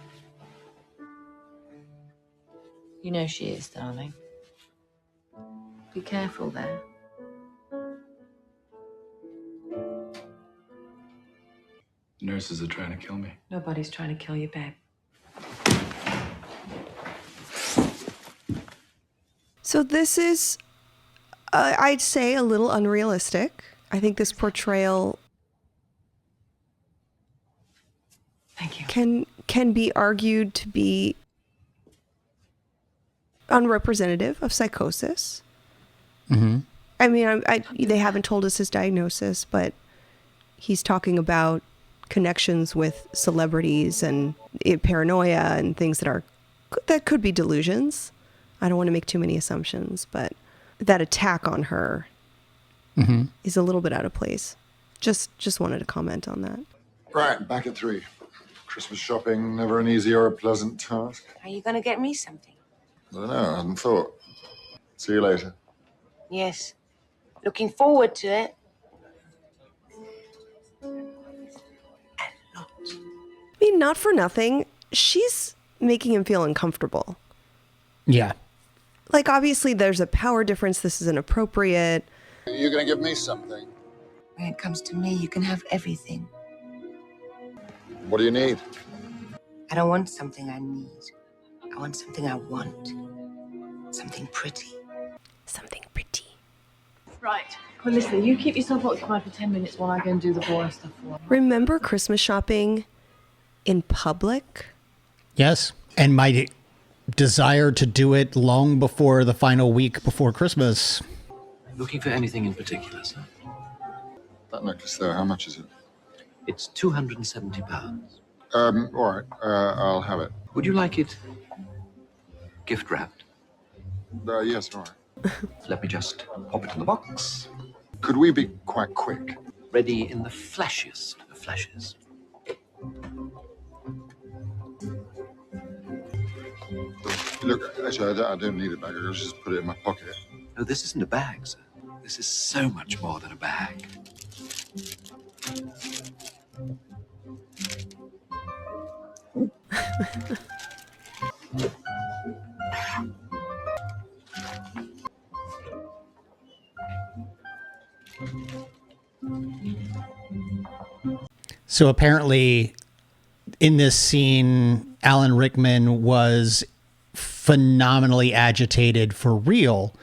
You know she is, darling. Be careful there.
Nurses are trying to kill me.
Nobody's trying to kill you, babe.
So this is, I'd say, a little unrealistic. I think this portrayal
Thank you.
can be argued to be unrepresentative of psychosis.
Mm-hmm.
I mean, they haven't told us his diagnosis, but he's talking about connections with celebrities and paranoia and things that could be delusions. I don't want to make too many assumptions, but that attack on her is a little bit out of place. Just wanted to comment on that.
Right, back at 3. Christmas shopping, never an easy or a pleasant task.
Are you going to get me something?
I don't know, I hadn't thought. See you later.
Yes. Looking forward to it.
I mean, not for nothing, she's making him feel uncomfortable.
Yeah.
Like, obviously, there's a power difference. This is inappropriate.
You're going to give me something.
When it comes to me, you can have everything.
What do you need?
I don't want something I need. I want something I want. Something pretty.
Something pretty.
Right. Well, listen, you keep yourself occupied for 10 minutes while I go and do the boring stuff for you.
Remember Christmas shopping in public?
Yes. And my desire to do it long before the final week before Christmas.
Looking for anything in particular, sir?
That necklace there, how much is it?
It's £270.
All right, I'll have it.
Would you like it gift wrapped?
Yes, all right.
Let me just pop it in the box.
Could we be quite quick?
Ready in the flashiest of flashes.
Look, actually, I don't need a bag. I'll just put it in my pocket.
No, this isn't a bag, sir. This is so much more than a bag.
So apparently, in this scene, Alan Rickman was phenomenally agitated for real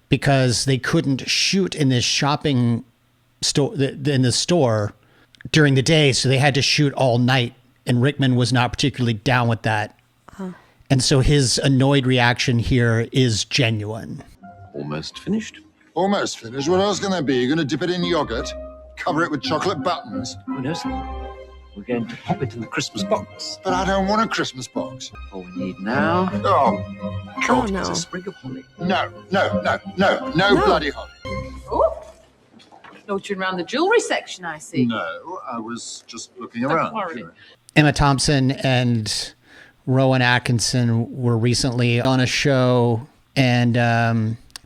because they couldn't shoot in this shopping store in the store during the day, so they had to shoot all night, and Rickman was not particularly down with that. And so his annoyed reaction here is genuine.
Almost finished.
Almost finished? What else can there be? You're going to dip it in yogurt? Cover it with chocolate buttons?
Oh, no, sir. We're going to pop it in the Christmas box.
But I don't want a Christmas box.
All we need now...
Oh,
God.
Is a sprig of holly.
No bloody holly.
Oh, loitering around the jewellery section, I see.
No, I was just looking
Don't
around.
worry.
You know.
Emma Thompson and Rowan Atkinson were recently on a show, and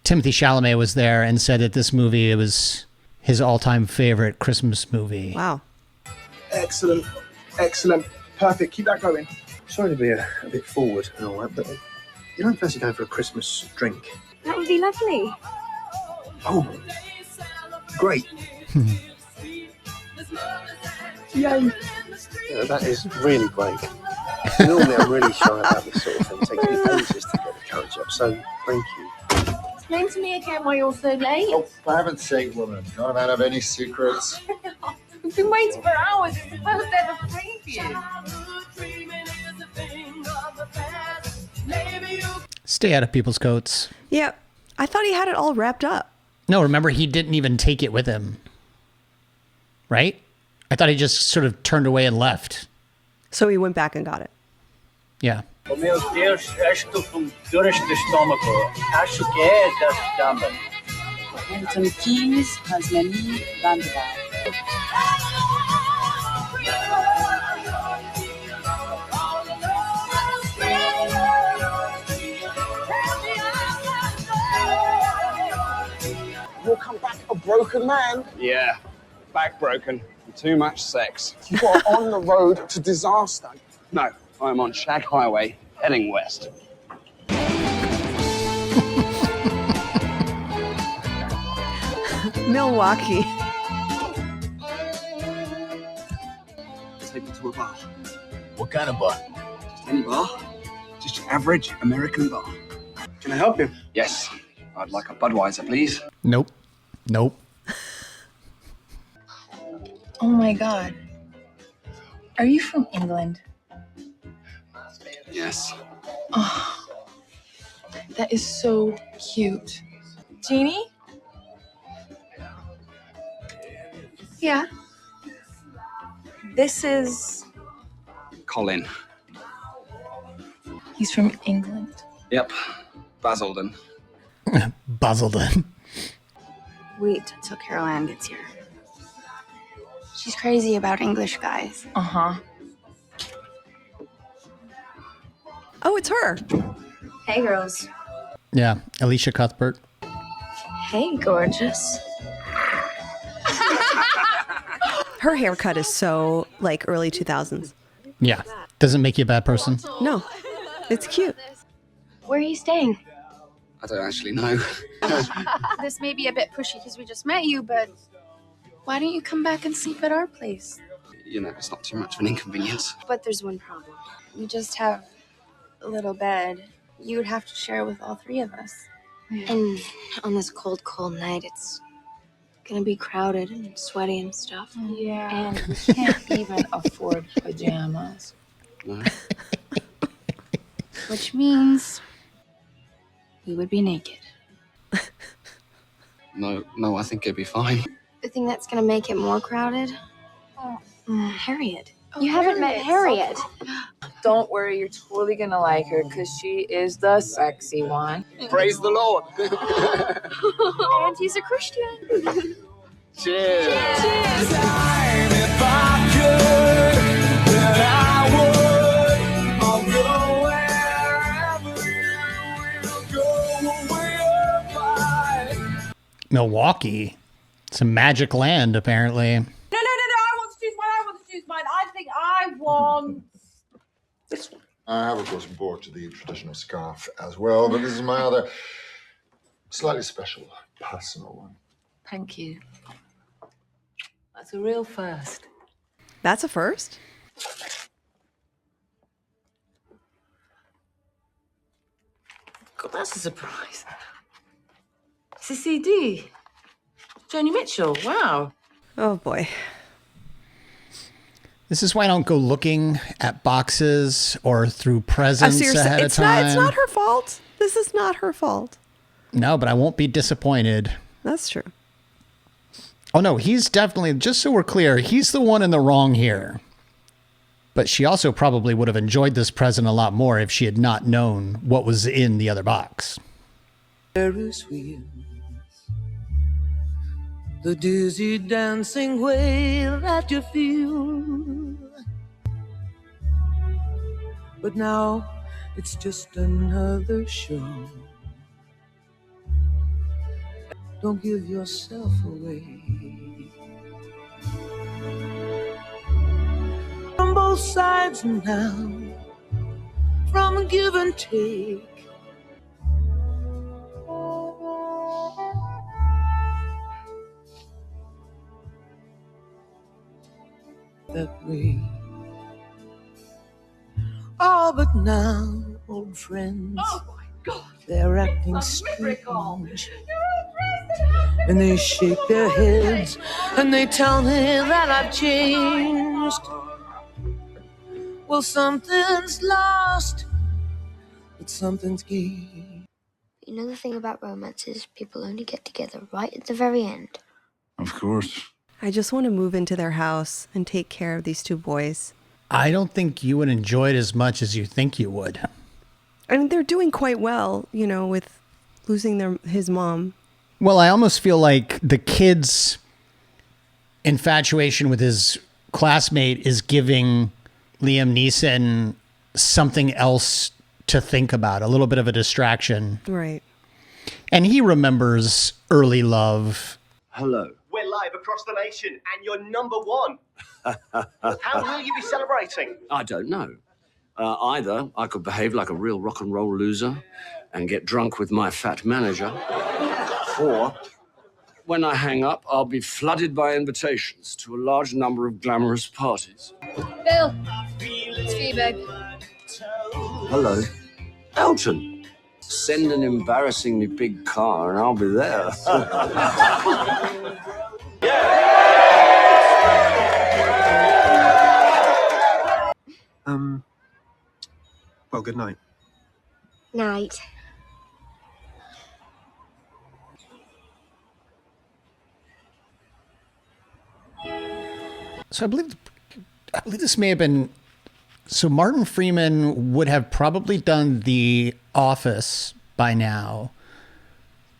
Timothy Chalamet was there and said that this movie, it was his all-time favorite Christmas movie.
Wow.
Excellent. Perfect. Keep that going. Sorry to be a bit forward and all that, but you don't fancy going for a Christmas drink?
That would be lovely.
Oh, great. Yay. Yeah, that is really great. Normally I'm really shy about this sort of thing. It takes me ages to get the courage up, so thank you.
Explain to me again why you're so late.
Oh, for heaven's sake, woman. Can't I have any secrets?
We've been waiting for hours. It's the first ever preview.
Stay out of people's coats.
Yeah, I thought he had it all wrapped up.
No, remember, he didn't even take it with him. Right? I thought he just sort of turned away and left.
So he went back and got it.
Yeah.
O meu Deus, estou com dores de estômago. Acho que é da estómago.
Anthony Keys has many roundabouts.
You'll come back a broken man.
Yeah, back broken from too much sex.
You are on the road to disaster.
No, I'm on Shag Highway, heading west.
Milwaukee.
Take me to a bar.
What kind of bar?
Just any bar. Just your average American bar. Can I help you?
Yes, I'd like a Budweiser, please.
Nope.
Oh my God. Are you from England?
Yes.
Oh, that is so cute. Jeannie? Yeah. This is...
Colin.
He's from England.
Yep, Basildon.
Basildon.
Wait until Caroline gets here. She's crazy about English guys.
Uh-huh.
Oh, it's her.
Hey, girls.
Yeah, Alicia Cuthbert.
Hey, gorgeous.
Her haircut is so like early 2000s.
Yeah. Doesn't make you a bad person.
No, it's cute.
Where are you staying?
I don't actually know.
This may be a bit pushy because we just met you, but why don't you come back and sleep at our place?
You know, it's not too much of an inconvenience.
But there's one problem. We just have a little bed. You would have to share with all three of us. And on this cold, cold night, it's gonna be crowded and sweaty and stuff.
Yeah. And we can't even afford pajamas.
No.
Which means we would be naked.
No, I think it'd be fine.
The thing that's gonna make it more crowded? Harriet. You haven't met
Harriet.
Harriet.
Don't worry, you're totally gonna like her because she is the sexy one.
Praise the Lord.
And he's a Christian.
Cheers.
If I could, then I would. I'll go wherever you will go, wherever.
Milwaukee. It's a magic land, apparently.
No, I want to choose mine. I think I want this one.
I have, of course, bought the traditional scarf as well, but this is my other slightly special, personal one.
Thank you. That's a real first.
That's a first?
God, that's a surprise. It's a CD. Joni Mitchell, wow.
Oh boy.
This is why I don't go looking at boxes or through presents ahead of time.
It's not her fault. This is not her fault.
No, but I won't be disappointed.
That's true.
Oh, no, he's definitely, just so we're clear, he's the one in the wrong here. But she also probably would have enjoyed this present a lot more if she had not known what was in the other box.
Ferris wheels, the dizzy dancing way that you feel. But now it's just another show. Don't give yourself away. From both sides now, from give and take. That way. Oh, but now, old friends, they're acting strange. And they shake their heads and they tell me that I've changed. Well, something's lost, but something's gained.
You know the thing about romance is people only get together right at the very end.
Of course.
I just want to move into their house and take care of these two boys.
I don't think you would enjoy it as much as you think you would.
I mean, they're doing quite well, you know, with losing his mom.
Well, I almost feel like the kid's infatuation with his classmate is giving Liam Neeson something else to think about, a little bit of a distraction.
Right.
And he remembers early love.
Hello.
We're live across the nation, and you're number one. How will you be celebrating?
I don't know. Either I could behave like a real rock and roll loser and get drunk with my fat manager, or when I hang up, I'll be flooded by invitations to a large number of glamorous parties.
Bill, it's Phoebe, babe.
Hello. Elton. Send an embarrassingly big car and I'll be there.
Well, good night.
Night.
So I believe this may have been... So Martin Freeman would have probably done The Office by now,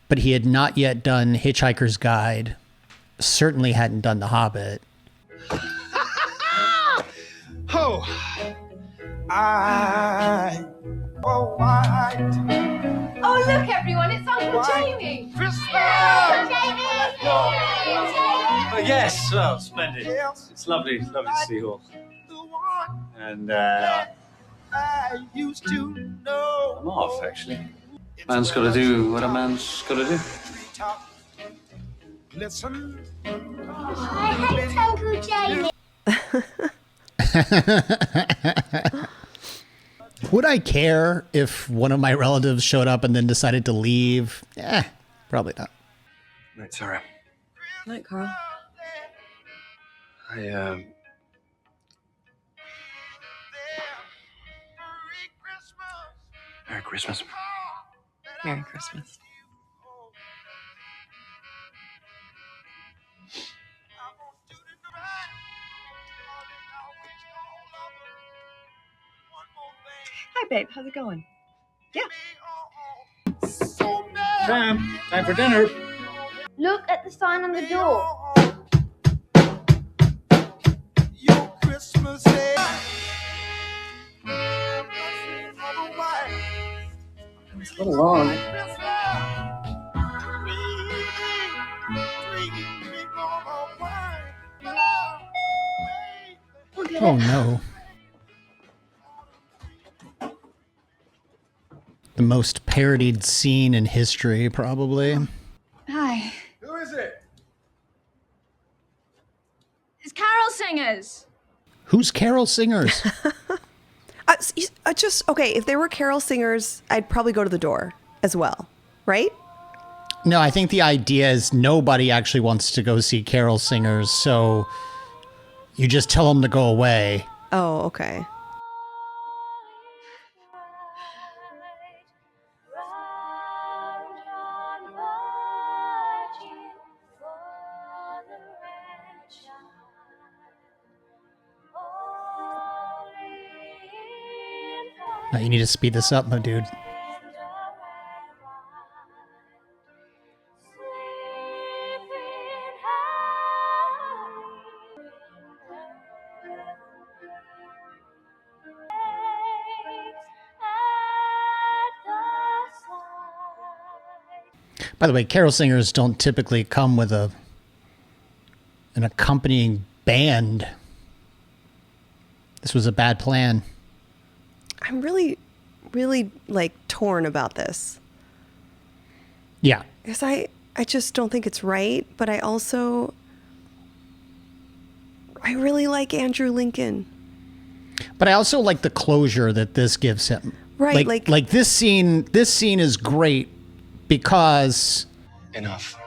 but he had not yet done Hitchhiker's Guide. Certainly hadn't done The Hobbit.
Oh,
Oh, look, everyone, it's Uncle Jamie.
Yes, well, splendid. It's lovely to see you all. And I'm off, actually. Man's got to do what a man's got to do.
Listen.
I hate Uncle Jamie.
Would I care if one of my relatives showed up and then decided to leave? Probably not.
Night, Sarah.
Night, Carl.
Merry Christmas.
Merry Christmas. Hi, babe. How's it going? Yeah.
Time for dinner.
Look at the sign on the door.
Christmas Day.
It's a little long.
Oh, no. The most parodied scene in history, probably.
Hi.
Who is it?
It's Carol Singers.
Who's Carol Singers?
Okay, if there were carol singers, I'd probably go to the door as well, right?
No, I think the idea is nobody actually wants to go see carol singers, so you just tell them to go away.
Oh, okay.
No, you need to speed this up, my dude. By the way, carol singers don't typically come with an accompanying band. This was a bad plan.
I'm really, really torn about this.
Yeah.
Because I just don't think it's right, but I really like Andrew Lincoln.
But I also like the closure that this gives him.
Right,
like this scene is great because
Enough.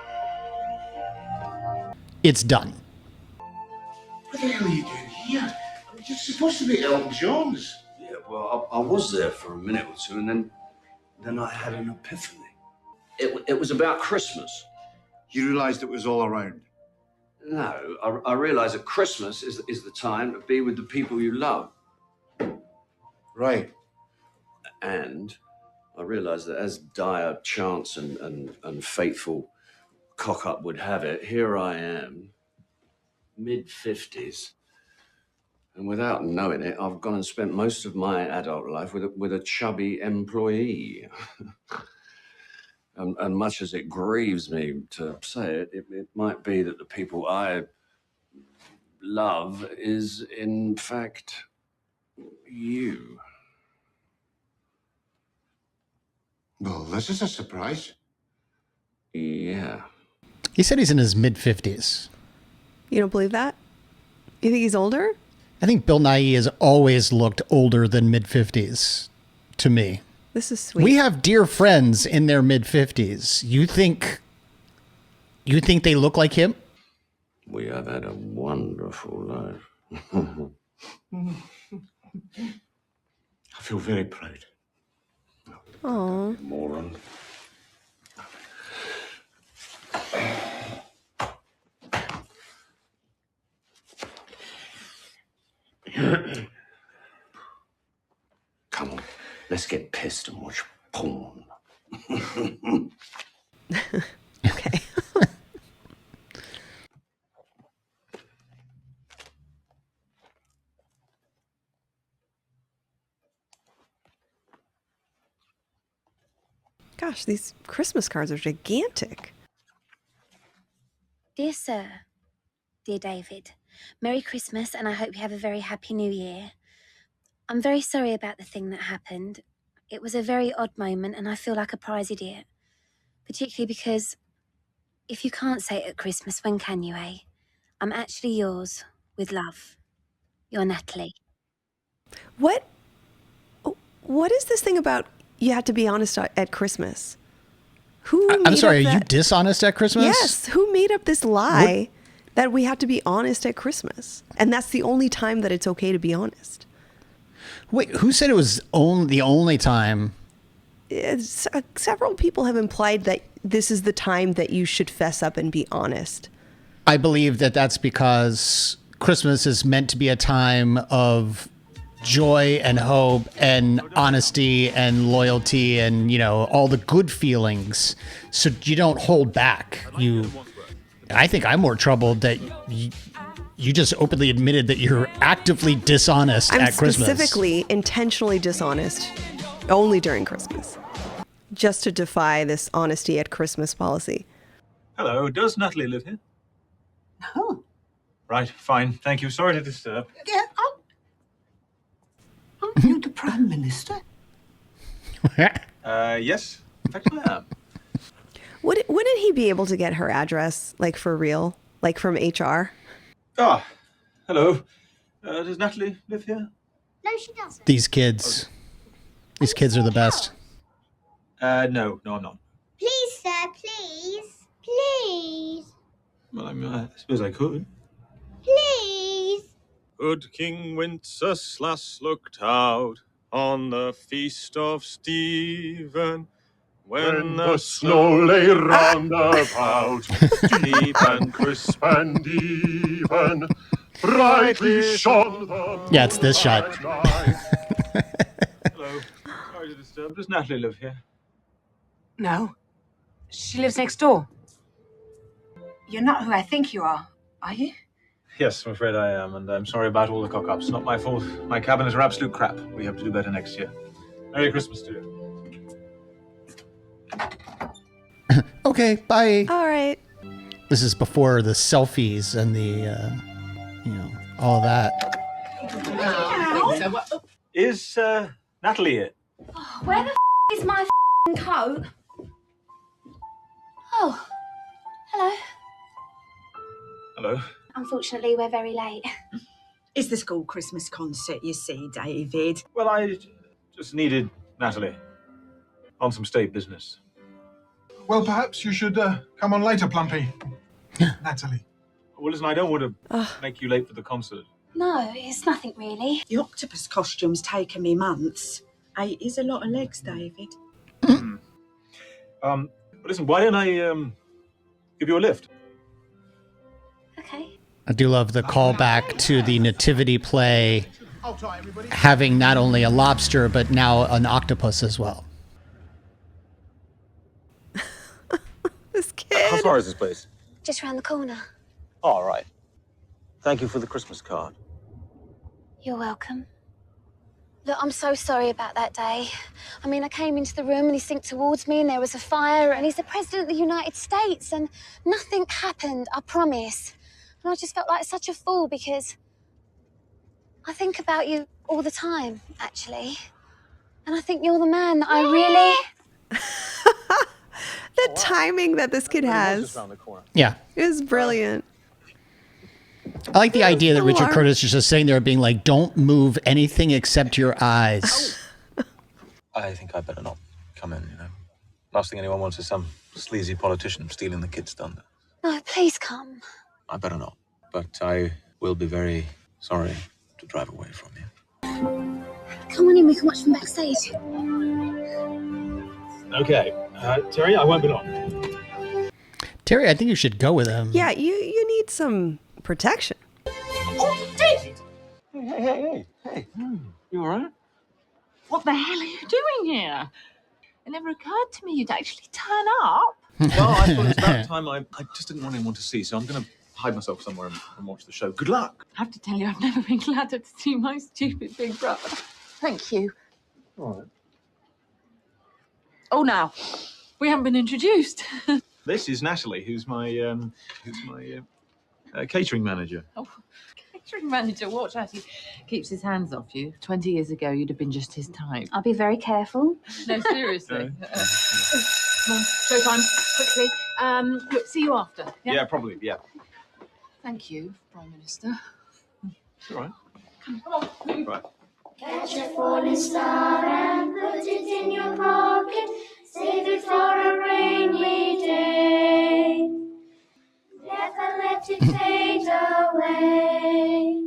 It's done.
What the hell are you doing here? You're supposed to be Elton John's.
Yeah, well, I was there for a minute or two, and then I had an epiphany. It was about Christmas.
You realised it was all around?
No, I realise that Christmas is the time to be with the people you love.
Right.
And I realise that as dire chance and fateful cock-up would have it, here I am, mid-50s, and without knowing it, I've gone and spent most of my adult life with a chubby employee. And much as it grieves me to say it, it might be that the people I love is, in fact, you.
Well, this is a surprise.
Yeah.
He said he's in his mid-50s.
You don't believe that? You think he's older?
I think Bill Nighy has always looked older than mid-50s to me.
This is sweet.
We have dear friends in their mid-50s. You think they look like him?
We have had a wonderful life.
I feel very proud.
Oh.
Moron. Come on, let's get pissed and watch porn.
Okay. Gosh, these Christmas cards are gigantic.
Dear Sir, dear David, Merry Christmas and I hope you have a very happy New Year. I'm very sorry about the thing that happened. It was a very odd moment and I feel like a prize idiot. Particularly because if you can't say it at Christmas, when can you, eh? I'm actually yours, with love. Your Natalie.
What is this thing about you have to be honest at Christmas?
I'm sorry, are you dishonest at Christmas?
Yes. Who made up this lie that we have to be honest at Christmas? And that's the only time that it's okay to be honest.
Wait, who said it was the only time?
Several people have implied that this is the time that you should fess up and be honest.
I believe that that's because Christmas is meant to be a time of joy and hope and honesty and loyalty and, you know, all the good feelings. So you don't hold back. I think I'm more troubled that you just openly admitted that you're actively dishonest at Christmas.
I'm specifically intentionally dishonest only during Christmas, just to defy this honesty at Christmas policy.
Hello, does Natalie live here?
No.
Right, fine. Thank you. Sorry to disturb.
Yeah, aren't you the Prime Minister?
Yes. In fact, I am.
Wouldn't he be able to get her address, like for real, like from HR?
Ah, hello. Does Natalie live here?
No, she doesn't.
These kids are the best.
No, I'm not.
Please, sir, please. Please.
Well, I suppose I could.
Please.
Good King Wenceslas looked out on the feast of Stephen, when the snow lay round about, deep and crisp and even, brightly shone the
Yeah, it's this shot.
Hello. Sorry to disturb. Does Natalie live here?
No. She lives next door. You're not who I think you are you?
Yes, I'm afraid I am, and I'm sorry about all the cock-ups. Not my fault. My cabinets are absolute crap. We hope to do better next year. Merry Christmas to you.
Okay, bye.
All right.
This is before the selfies and the, all that.
Is Natalie here?
Oh, where the is my coat? Oh, hello.
Hello.
Unfortunately, we're very late.
It's the school Christmas concert, you see, David.
Well, I just needed Natalie on some state business.
Well, perhaps you should come on later, Plumpy. Natalie.
Well, listen, I don't want to make you late for the concert.
No, it's nothing really.
The octopus costume's taken me months. It is a lot of legs, David.
But listen, why don't I give you a lift?
Okay. okay?
I do love the callback to the nativity play, having not only a lobster, but now an octopus as well.
This kid.
How far is this place?
Just round the corner.
All right. Thank you for the Christmas card.
You're welcome. Look, I'm so sorry about that day. I mean, I came into the room and he synced towards me and there was a fire and he's the President of the United States and nothing happened, I promise. And I just felt like such a fool because I think about you all the time, actually. And I think you're the man that I really...
The timing that this kid has
Yeah.
is brilliant.
I like the idea that Richard Curtis is just sitting there being like, don't move anything except your eyes.
I think I better not come in, you know. Last thing anyone wants is some sleazy politician stealing the kid's thunder.
No, please come.
I better not. But I will be very sorry to drive away from you.
Come on in, we can watch from backstage.
Okay. Terry, I won't be long.
Terry, I think you should go with him.
Yeah, you need some protection.
Oh, David!
Hey. You all right?
What the hell are you doing here? It never occurred to me you'd actually turn up.
Well, I thought it was about time. I just didn't want anyone to see, so I'm going to hide myself somewhere and watch the show. Good luck.
I have to tell you, I've never been gladder to see my stupid big brother. Thank you.
All right.
Oh, now, we haven't been introduced.
This is Natalie, who's my catering manager.
Oh, catering manager, watch out. He keeps his hands off you. 20 years ago, you'd have been just his type.
I'll be very careful.
No, seriously. Come on, showtime, quickly. Look, see you after.
Yeah, probably, yeah.
Thank you, Prime Minister.
It's all right.
Come on, move.
Right.
Catch a falling star and put it in your pocket. Save it for a rainy day. Never let it fade away.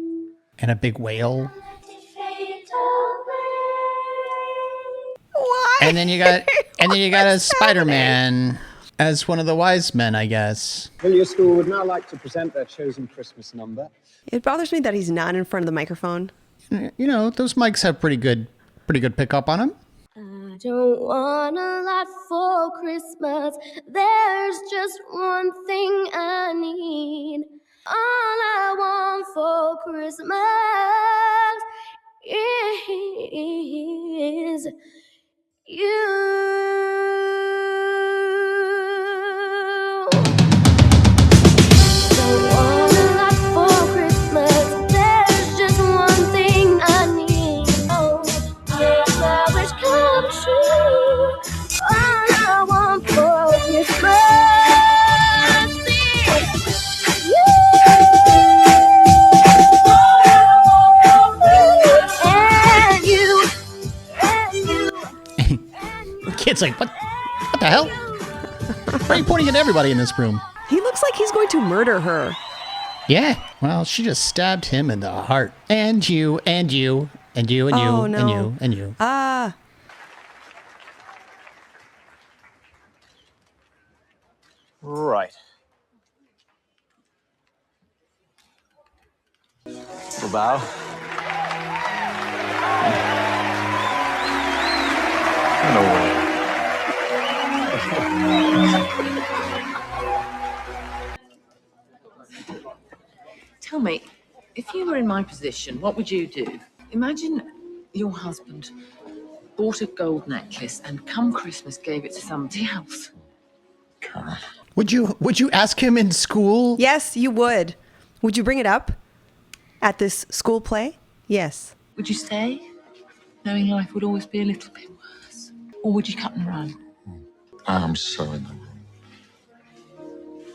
And a big whale.
Fade away.
Why?
And then you got a Spider-Man as one of the wise men, I guess.
Your school would now like to present their chosen Christmas number.
It bothers me that he's not in front of the microphone.
You know, those mics have pretty good pickup on them.
I don't want a lot for Christmas. There's just one thing I need. All I want for Christmas is you. Don't want a lot for Christmas. There's just one thing I need. Oh, yes, I wish come true. All I want for Christmas is you. And you. And you.
The kid's like, what the hell? Why are you pointing at everybody in this room?
He looks like he's going to murder her.
Yeah. Well, she just stabbed him in the heart. And you, and you, and you, and you,
Oh, no.
and you, and you.
Ah.
Right. Little bow. And away.
Tell me, if you were in my position, what would you do? Imagine your husband bought a gold necklace and come Christmas gave it to somebody else.
Would you ask him in school?
Yes, you would. Would you bring it up at this school play? Yes.
Would you stay, knowing life would always be a little bit worse? Or would you cut and run?
I am so in the wrong.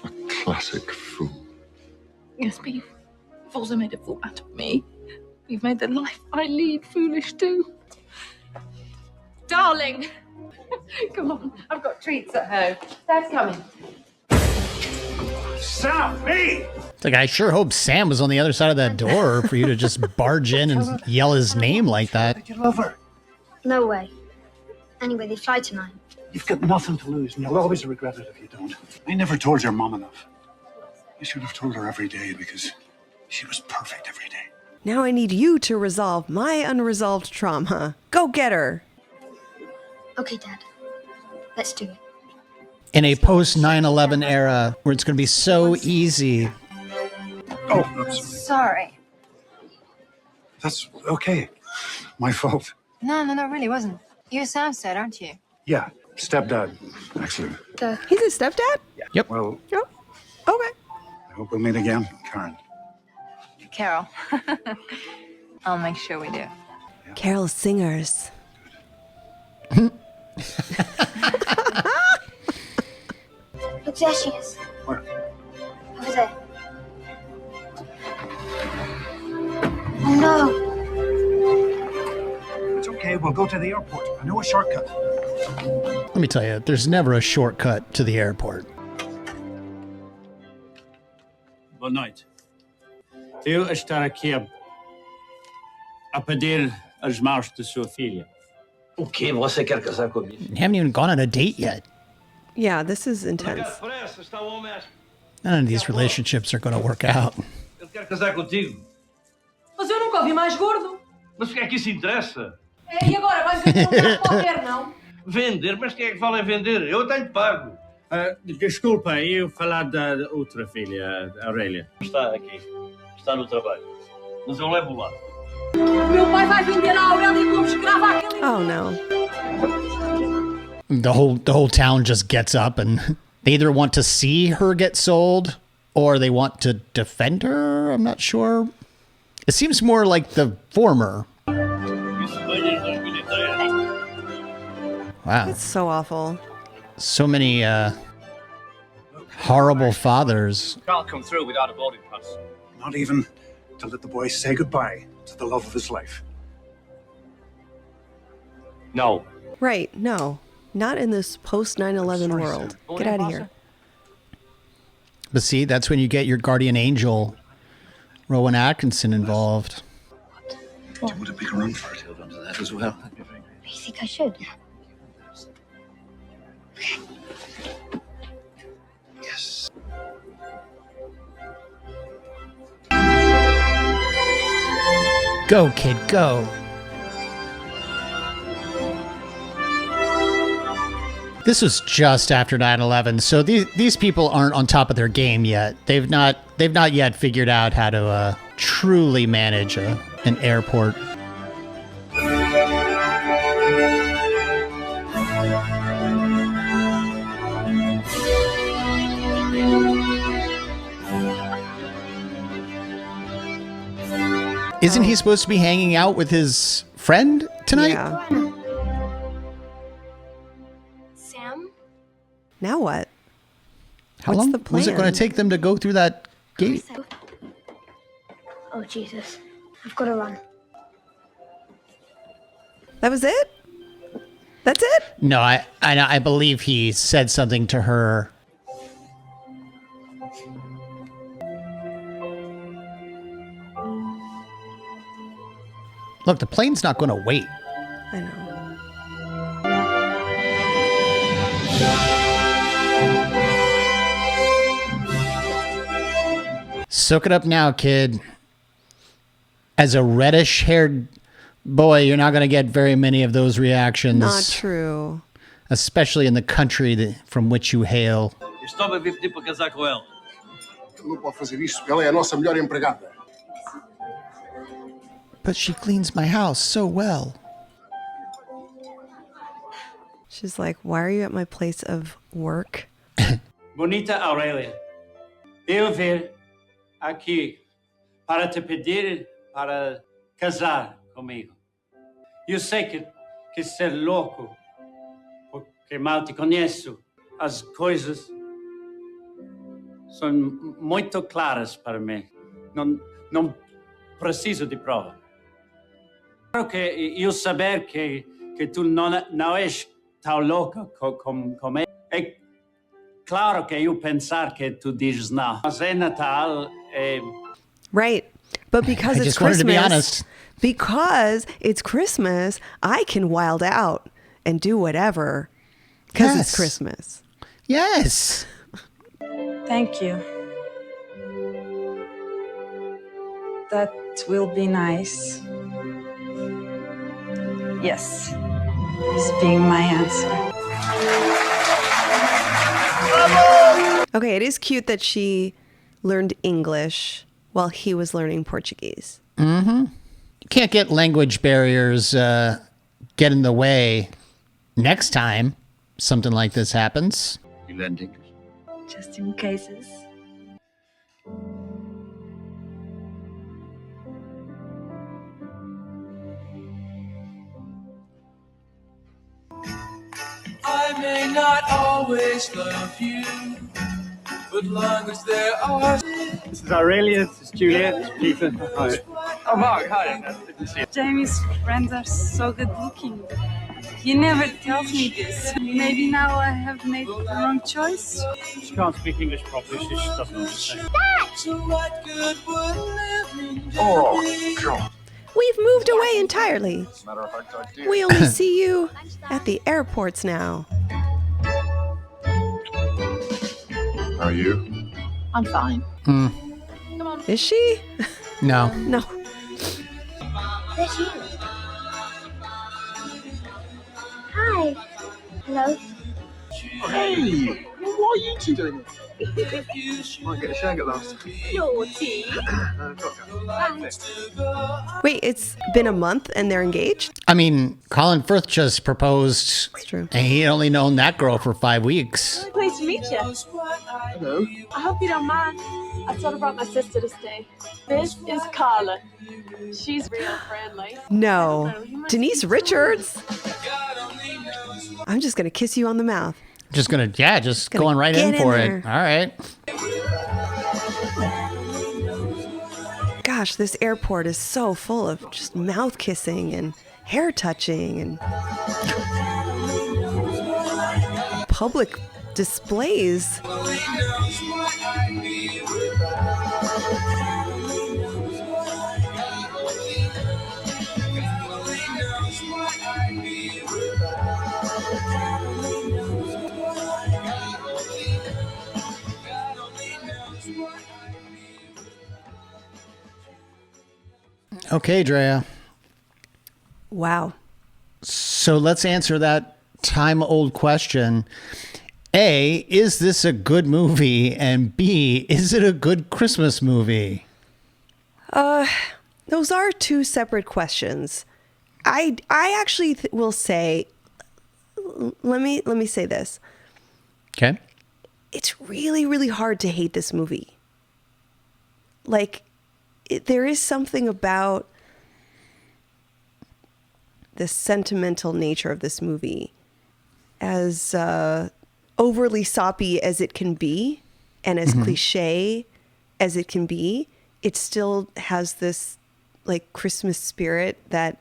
A classic fool.
Yes, but you've also made a fool out of me. You've made the life I lead foolish too. Darling! Come on, I've got treats at home. Dad's coming.
Sam, me!
It's like, I sure hope Sam was on the other side of that door for you to just barge in and yell his name like that.
You love her.
No way. Anyway, they fly tonight.
You've got nothing to lose, and you'll always regret it if you don't. I never told your mom enough. You should have told her every day because she was perfect every day.
Now I need you to resolve my unresolved trauma. Go get her.
Okay, Dad. Let's do it.
In a post 9/11 era where it's going to be so easy.
Oh, I'm sorry.
Sorry.
That's okay. My fault.
No, it really wasn't. You're Sam's dad, aren't you?
Yeah, stepdad, actually.
He's a stepdad?
Yep.
Well,
Oh, okay.
I hope we'll meet again, Karen.
Carol. I'll make sure we do.
Carol Singers.
Look, there she is.
Where?
Over there. Oh, no.
It's okay. We'll go to the airport. I know a shortcut.
Let me tell you, there's never a shortcut to the airport.
Boa noite. Eu estou aqui a pedir as mãos de sua filha.
O quê? Você quer casar comigo?
You haven't even gone on a date yet.
Yeah, this is intense.
None of these relationships are going to work out.
Eu quero casar contigo.
Mas eu nunca ouvi mais gordo.
Mas o que é que isso interessa?
E agora vais vender um carro qualquer, não?
Vender? Mas quem é que vale a vender? Eu tenho pago.
Desculpa, eu falar da outra filha, a Aurélia.
Está aqui. Está no trabalho. Mas eu levo lá.
Meu pai vai vender a Aurélia como escrava àquele...
Oh, no.
The whole town just gets up and they either want to see her get sold or they want to defend her. I'm not sure. It seems more like the former. Wow.
That's so awful.
So many horrible fathers.
Can't come through without a boarding pass.
Not even to let the boy say goodbye to the love of his life.
No.
Right, no. Not in this post 9/11 world. Get out of here.
But see, that's when you get your guardian angel, Rowan Atkinson, involved.
Do you want a big run for it?
Hold on to that as well.
You think I should?
Yes.
Go, kid, go. This was just after 9/11, so these people aren't on top of their game yet. They've not yet figured out how to truly manage an airport. Isn't he supposed to be hanging out with his friend tonight?
Yeah.
Sam?
Now what?
How
What's
long
the
was it going
plan?
to take them to go through that gate?
Oh, Jesus. I've got to run.
That was it? That's it?
No, I believe he said something to her. Look, the plane's not going to wait.
I know.
Soak it up now, kid. As a reddish-haired boy, you're not going to get very many of those reactions.
Not true.
Especially in the country from which you hail.
Estou a vir pedir para casar com ela.
Não pode fazer isso. Ela é a nossa melhor empregada.
But she cleans my house so well.
She's like, why are you at my place of work?
Bonita Aurélia, eu vim aqui para te pedir para casar comigo. Eu sei que ser louco, porque mal te conheço. As coisas são muito claras para mim. Não preciso de prova. Claro que eu saber que tu não és tão louca como eu. É claro que eu pensar que tu dizes não. Mas é Natal,
Right. But because
I
it's
just wanted to be
Christmas,
honest.
because it's Christmas, I can wild out and do whatever because it's
Yes.
Christmas.
Yes.
Thank you.
That will be nice. Yes, is being my answer.
Okay, it is cute that she learned English while he was learning Portuguese.
Mm-hmm. Can't get language barriers get in the way next time something like this happens.
You learned English?
Just in cases.
I may not always love you, but long as there are.
This is Aurelia, this is Juliet, this is Peter. Hi.
Oh, Mark, hi. Good to see you.
Jamie's friends are so good looking. He never tells me this. Maybe now I have made the wrong choice.
She can't speak English properly, she just doesn't know what to say.
So what good would living
Oh, God.
We've moved away entirely.
As a matter of fact, I did.
We only see you at the airports now.
How are you?
I'm fine.
Is she?
No.
No.
There's you. Hi. Hello.
Hey! What are you two doing here? Might get a shag at last.
Naughty.
Wait, it's been a month and they're engaged?
I mean, Colin Firth just proposed.
That's true.
And he had only known that girl for 5 weeks.
Nice to meet you.
Hello.
I hope you don't mind. I sort of brought my sister to stay. This is Carla. She's real friendly.
No. Denise Richards? I'm just going to kiss you on the mouth.
Just going right in for it. All right.
Gosh, this airport is so full of just mouth kissing and hair touching and public displays.
Okay, Drea.
Wow.
So let's answer that time-old question. A, is this a good movie? And B, is it a good Christmas movie?
Those are two separate questions. I actually will say, let me say this.
Okay.
It's really, really hard to hate this movie. Like, there is something about the sentimental nature of this movie, as overly soppy as it can be and as cliche as it can be, it still has this like Christmas spirit that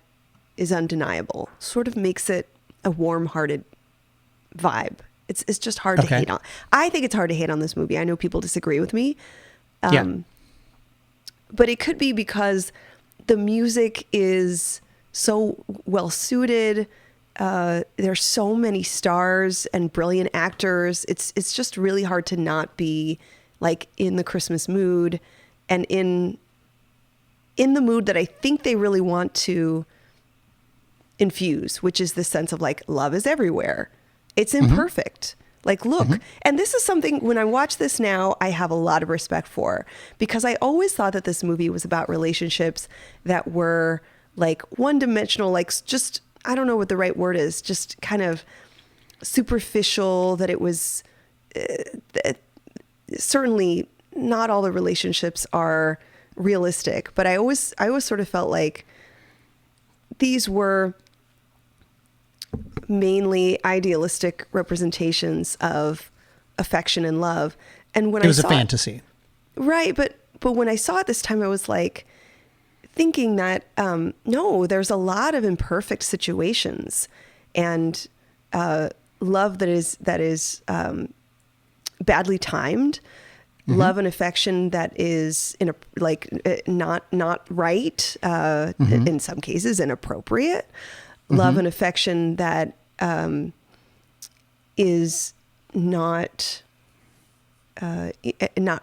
is undeniable. Sort of makes it a warm-hearted vibe. It's just hard to hate on. I think it's hard to hate on this movie. I know people disagree with me. But it could be because the music is so well suited. There's so many stars and brilliant actors. It's just really hard to not be like in the Christmas mood and in the mood that I think they really want to infuse, which is the sense of like love is everywhere. It's imperfect. Like, look, and this is something when I watch this now, I have a lot of respect for, because I always thought that this movie was about relationships that were like one-dimensional, like just, I don't know what the right word is, just kind of superficial, that it was certainly not all the relationships are realistic, but I always sort of felt like these were mainly idealistic representations of affection and love. And when
it was a fantasy,
right? But when I saw it this time, I was like thinking that no, there's a lot of imperfect situations and love that is badly timed, love and affection that is not right, in some cases inappropriate. Love and affection that is not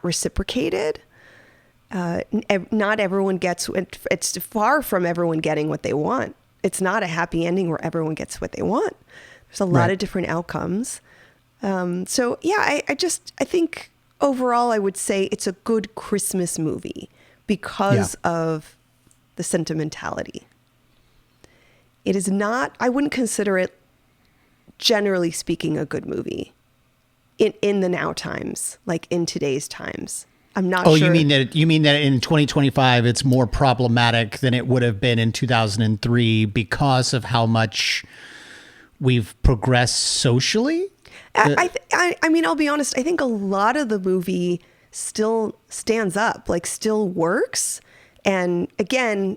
reciprocated. not everyone gets, it's far from everyone getting what they want. It's not a happy ending where everyone gets what they want. There's a lot of different outcomes. So yeah, I think overall I would say it's a good Christmas movie because of the sentimentality. It is not, I wouldn't consider it, generally speaking, a good movie in the now times, like in today's times. I'm not sure.
You mean that in 2025 it's more problematic than it would have been in 2003 because of how much we've progressed socially?
I mean, I'll be honest. I think a lot of the movie still stands up, like still works. And again,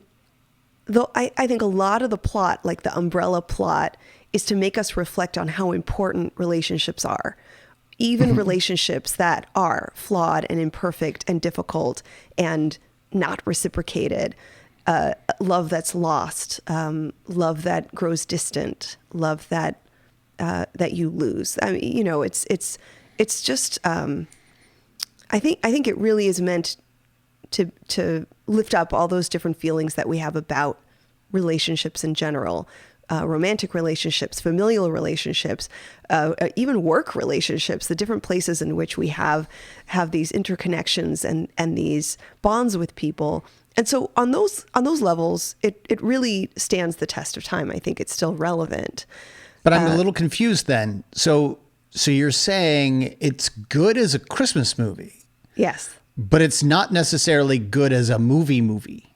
though I think a lot of the plot, like the umbrella plot, is to make us reflect on how important relationships are. Even relationships that are flawed and imperfect and difficult and not reciprocated. Love that's lost, love that grows distant, love that you lose. I mean, you know, it's just. I think it really is meant to lift up all those different feelings that we have about relationships in general. Romantic relationships, familial relationships, even work relationships, the different places in which we have these interconnections and these bonds with people. And so on those levels, it really stands the test of time. I think it's still relevant.
But I'm a little confused then. So you're saying it's good as a Christmas movie.
Yes.
But it's not necessarily good as a movie.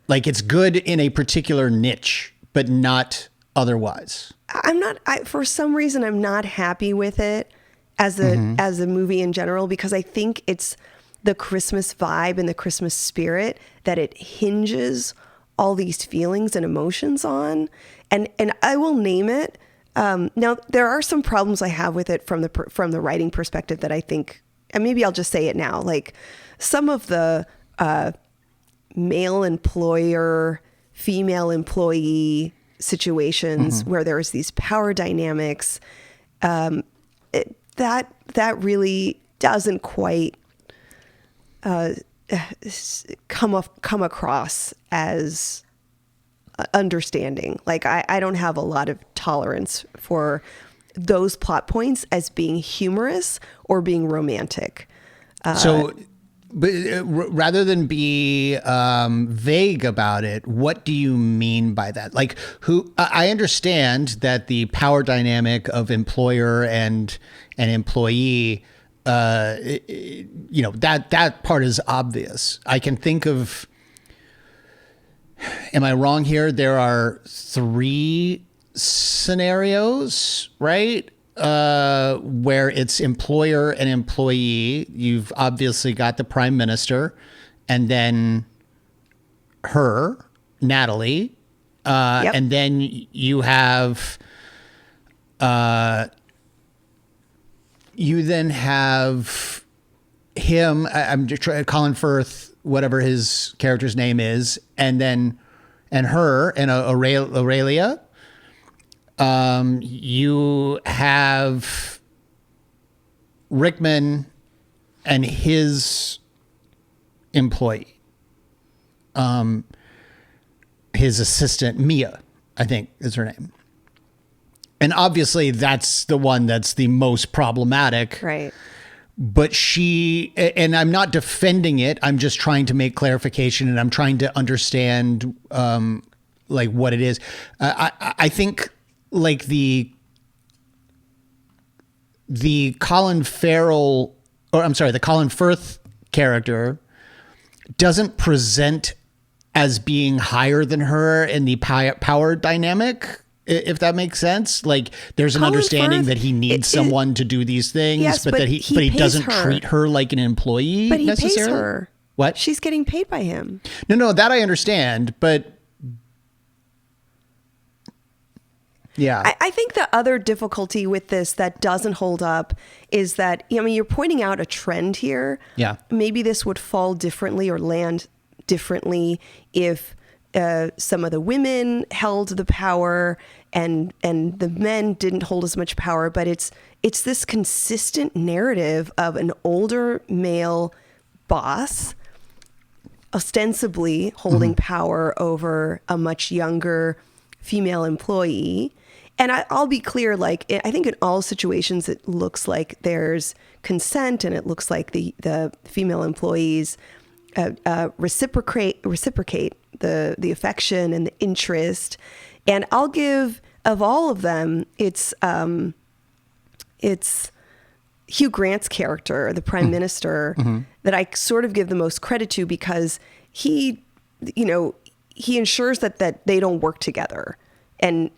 Like it's good in a particular niche, but not otherwise. For some reason, I'm not happy with it as a movie in general, because I think it's the Christmas vibe and the Christmas spirit that it hinges all these feelings and emotions on. And I will name it. Now, there are some problems I have with it from the writing perspective that I think, and maybe I'll just say it now, like some of the male employer, female employee situations where there's these power dynamics, that really doesn't quite come across as understanding. Like I don't have a lot of tolerance for those plot points as being humorous or being romantic. But rather than be vague about it, what do you mean by that? Like, I understand that the power dynamic of employer and employee, that part is obvious. I can think of, am I wrong here? There are 3 scenarios, right? Where it's employer and employee. You've obviously got the prime minister, and then her, Natalie, and then you have him. I'm just trying, Colin Firth, whatever his character's name is, and her and Aurelia. You have Rickman and his employee, his assistant, Mia, I think is her name. And obviously that's the one that's the most problematic.
Right.
But and I'm not defending it. I'm just trying to make clarification, and I'm trying to understand, like what it is. I think, like the Colin Firth character doesn't present as being higher than her in the power dynamic, if that makes sense. Like there's an understanding that he needs someone to do these things,
yes,
but he doesn't treat her like an employee
but he
necessarily.
Pays her.
What?
She's getting paid by him.
No, that I understand, but yeah.
I think the other difficulty with this that doesn't hold up is that, I mean, you're pointing out a trend here.
Yeah.
Maybe this would fall differently or land differently if some of the women held the power and the men didn't hold as much power. But it's this consistent narrative of an older male boss, ostensibly holding power over a much younger female employee. And I'll be clear, like, I think in all situations, it looks like there's consent, and it looks like the female employees reciprocate the affection and the interest. And I'll give, of all of them, it's Hugh Grant's character, the prime minister, that I sort of give the most credit to, because he ensures that they don't work together. And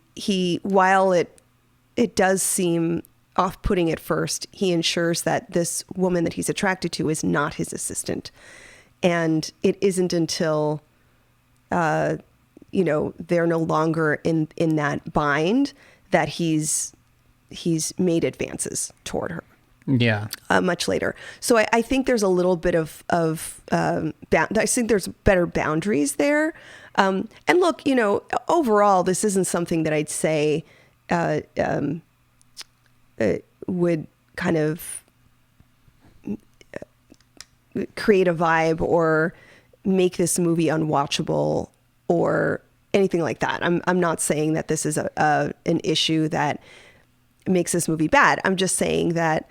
while it does seem off-putting at first, he ensures that this woman that he's attracted to is not his assistant. And it isn't until, they're no longer in that bind that he's made advances toward her.
Yeah.
Much later. So I think there's a little bit I think there's better boundaries there. And look, overall, this isn't something that I'd say would kind of create a vibe or make this movie unwatchable or anything like that. I'm not saying that this is an issue that makes this movie bad. I'm just saying that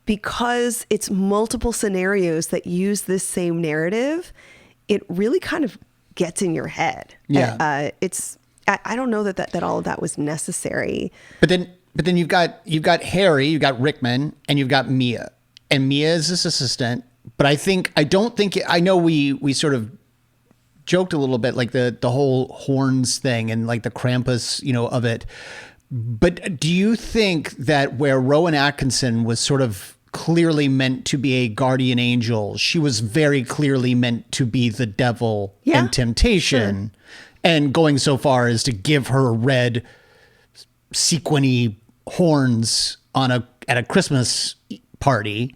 because it's multiple scenarios that use this same narrative, it really kind of gets in your head.
Yeah.
I don't know that all of that was necessary.
But then you've got Harry, you've got Rickman, and you've got Mia. And Mia is his assistant. But I know we sort of joked a little bit, like the whole horns thing and like the Krampus, of it. But do you think that where Rowan Atkinson was sort of clearly meant to be a guardian angel, she was very clearly meant to be the devil in temptation, and going so far as to give her red sequiny horns at a Christmas party,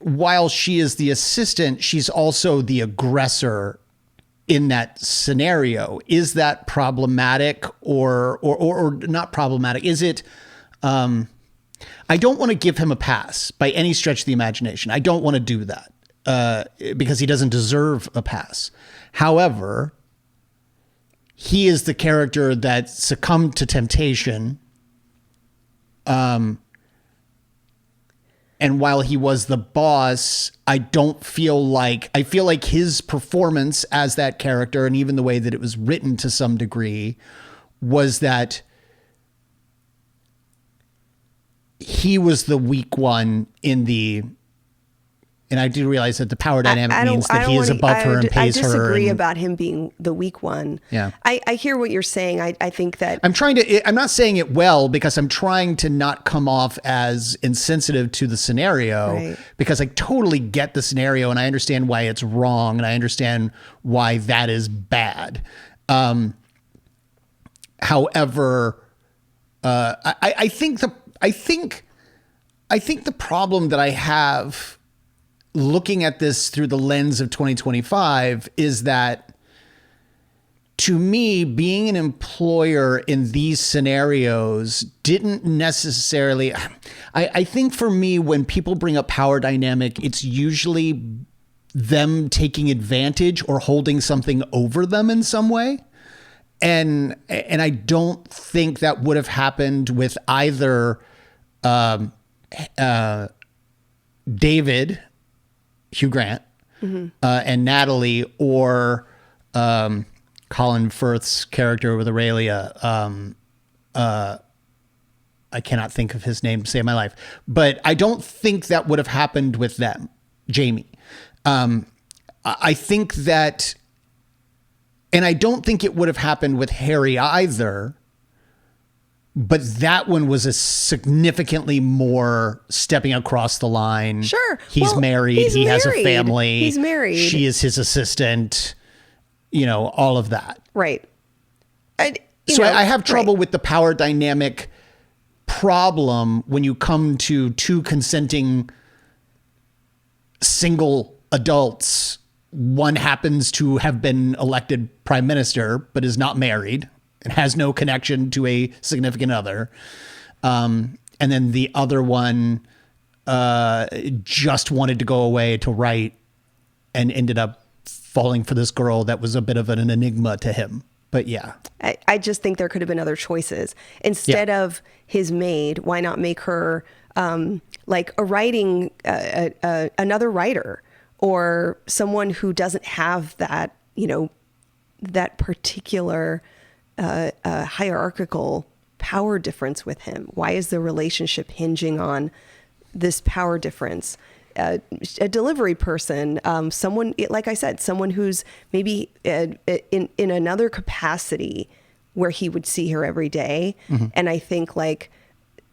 while she is the assistant, she's also the aggressor in that scenario? Is that problematic or not problematic? Is it, I don't want to give him a pass by any stretch of the imagination. I don't want to do that because he doesn't deserve a pass. However, he is the character that succumbed to temptation. And while he was the boss, I feel like his performance as that character, and even the way that it was written to some degree, was that he was the weak one and I do realize that the power dynamic means that he is above her and pays her.
I disagree about him being the weak one.
Yeah.
I hear what you're saying. I think that
I'm not saying it well, because I'm trying to not come off as insensitive to the scenario, because I totally get the scenario and I understand why it's wrong and I understand why that is bad. However, I think the problem that I have looking at this through the lens of 2025 is that, to me, being an employer in these scenarios didn't necessarily, I think for me, when people bring up power dynamic, it's usually them taking advantage or holding something over them in some way. And I don't think that would have happened with either David, Hugh Grant, and Natalie, or Colin Firth's character with Aurelia. I cannot think of his name to save my life, but I don't think that would have happened with them, Jamie. I think that, and I don't think it would have happened with Harry either, but that one was a significally more stepping across the line.
Sure.
He's married. He has a family.
He's married.
She is his assistant, all of that.
Right.
I have trouble with the power dynamic problem when you come to two consenting single adults. One happens to have been elected prime minister, but is not married and has no connection to a significant other. And then the other one just wanted to go away to write and ended up falling for this girl that was a bit of an enigma to him. But yeah.
I just think there could have been other choices. Instead of his maid, why not make her like a writing, another writer, or someone who doesn't have that, you know, that particular hierarchical power difference with him? Why is the relationship hinging on this power difference? A delivery person, someone, like I said, someone who's maybe in another capacity where he would see her every day.
Mm-hmm.
And I think like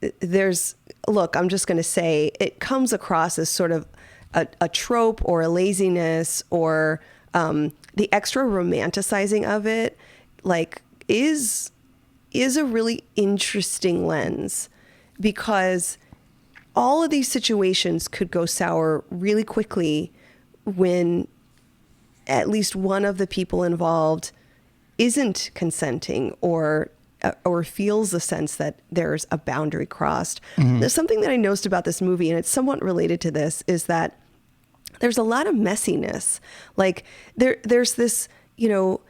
I'm just going to say it comes across as sort of a trope or a laziness, or the extra romanticizing of it, like is a really interesting lens, because all of these situations could go sour really quickly when at least one of the people involved isn't consenting or feels a sense that there's a boundary crossed.
Mm-hmm.
There's something that I noticed about this movie, and it's somewhat related to this, is that there's a lot of messiness. Like there's this, you know,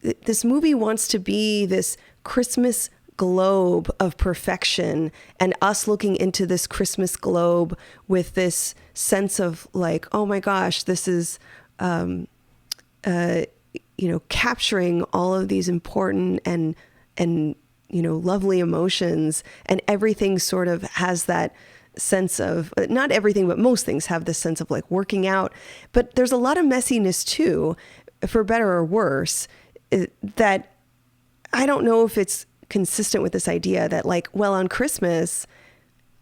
this movie wants to be this Christmas globe of perfection, and us looking into this Christmas globe with this sense of like, oh my gosh, this is, you know, capturing all of these important and, you know, lovely emotions, and everything sort of has that sense of, not everything, but most things have this sense of like working out. But there's a lot of messiness too, for better or worse, that I don't know if it's consistent with this idea that like, well, on Christmas,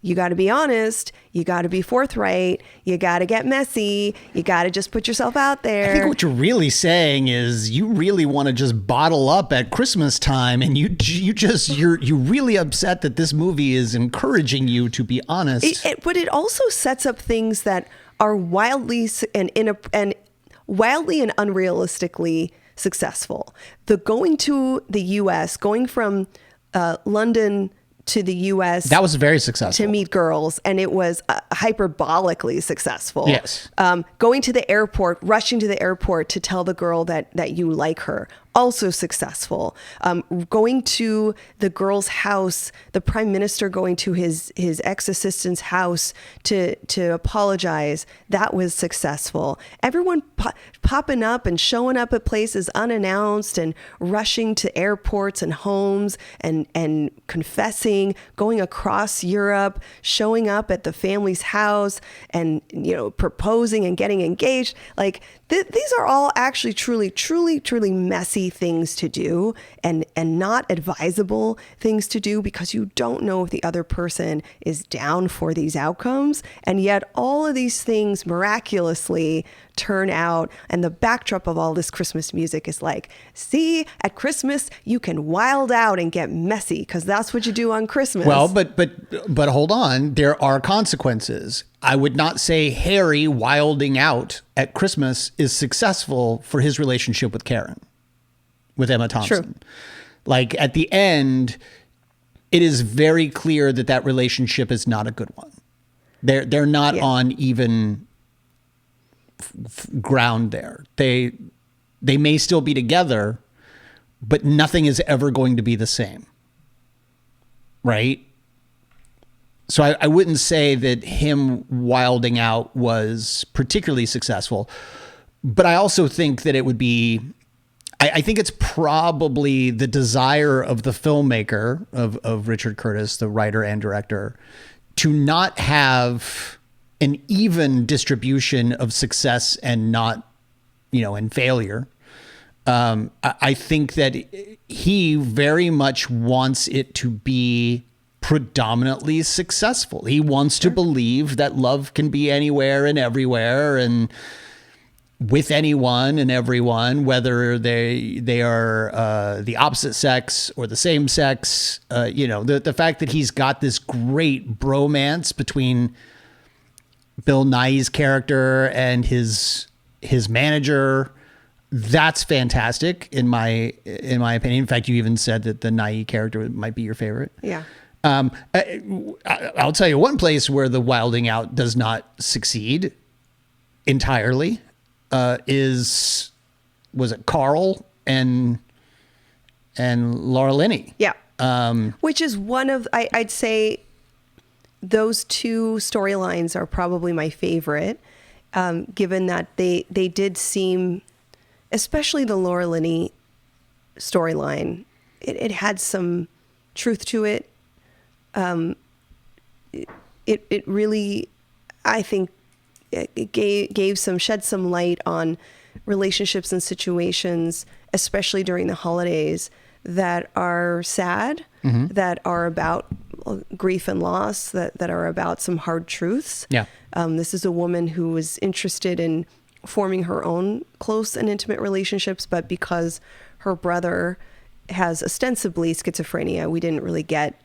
you got to be honest, you got to be forthright, you got to get messy, you got to just put yourself out there.
I think what you're really saying is you really want to just bottle up at Christmas time, and you're really upset that this movie is encouraging you to be honest.
But it also sets up things that are wildly and unrealistically successful. The going to the U.S., going from London to the U.S.
That was very successful.
To meet girls, and it was hyperbolically successful.
Yes.
Going to the airport, rushing to the airport to tell the girl that you like her, also successful. Going to the girl's house, the prime minister going to his ex-assistant's house to apologize, that was successful. Everyone popping up and showing up at places unannounced and rushing to airports and homes and confessing, going across Europe, showing up at the family's house and, you know, proposing and getting engaged. Like these are all actually truly messy things to do, and not advisable things to do, because you don't know if the other person is down for these outcomes. And yet all of these things miraculously turn out, and the backdrop of all this Christmas music is like, see, at Christmas you can wild out and get messy, because that's what you do on Christmas.
Well, but hold on, there are consequences. I would not say Harry wilding out at Christmas is successful for his relationship with Karen, with Emma Thompson.
True.
Like at the end, it is very clear that relationship is not a good one. They're not on even ground there. They may still be together, but nothing is ever going to be the same. Right? So I wouldn't say that him wilding out was particularly successful, but I also think that it would be, I think it's probably the desire of the filmmaker, of Richard Curtis, the writer and director, to not have an even distribution of success and not, you know, and failure. I think that he very much wants it to be predominantly successful. He wants to believe that love can be anywhere and everywhere and with anyone and everyone, whether they are the opposite sex or the same sex. You know, the fact that he's got this great bromance between Bill Nighy's character and his manager, that's fantastic in my opinion. In fact, you even said that the Nighy character might be your favorite.
Yeah.
I'll tell you one place where the wilding out does not succeed entirely was it Carl and Laura Linney?
Yeah. Which is one of, I'd say those two storylines are probably my favorite, given that they did seem, especially the Laura Linney storyline, it had some truth to it. It really, I think, it shed some light on relationships and situations, especially during the holidays, that are sad, that are about grief and loss, that are about some hard truths.
Yeah.
This is a woman who was interested in forming her own close and intimate relationships, but because her brother has ostensibly schizophrenia, we didn't really get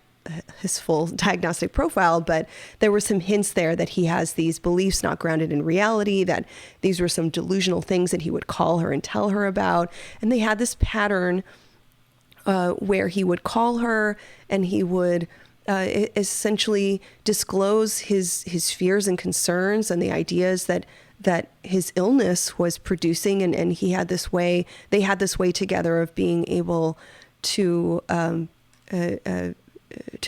his full diagnostic profile, but there were some hints there that he has these beliefs not grounded in reality, that these were some delusional things that he would call her and tell her about. And they had this pattern where he would call her and he would essentially disclose his fears and concerns and the ideas that his illness was producing, and they had this way together of being able to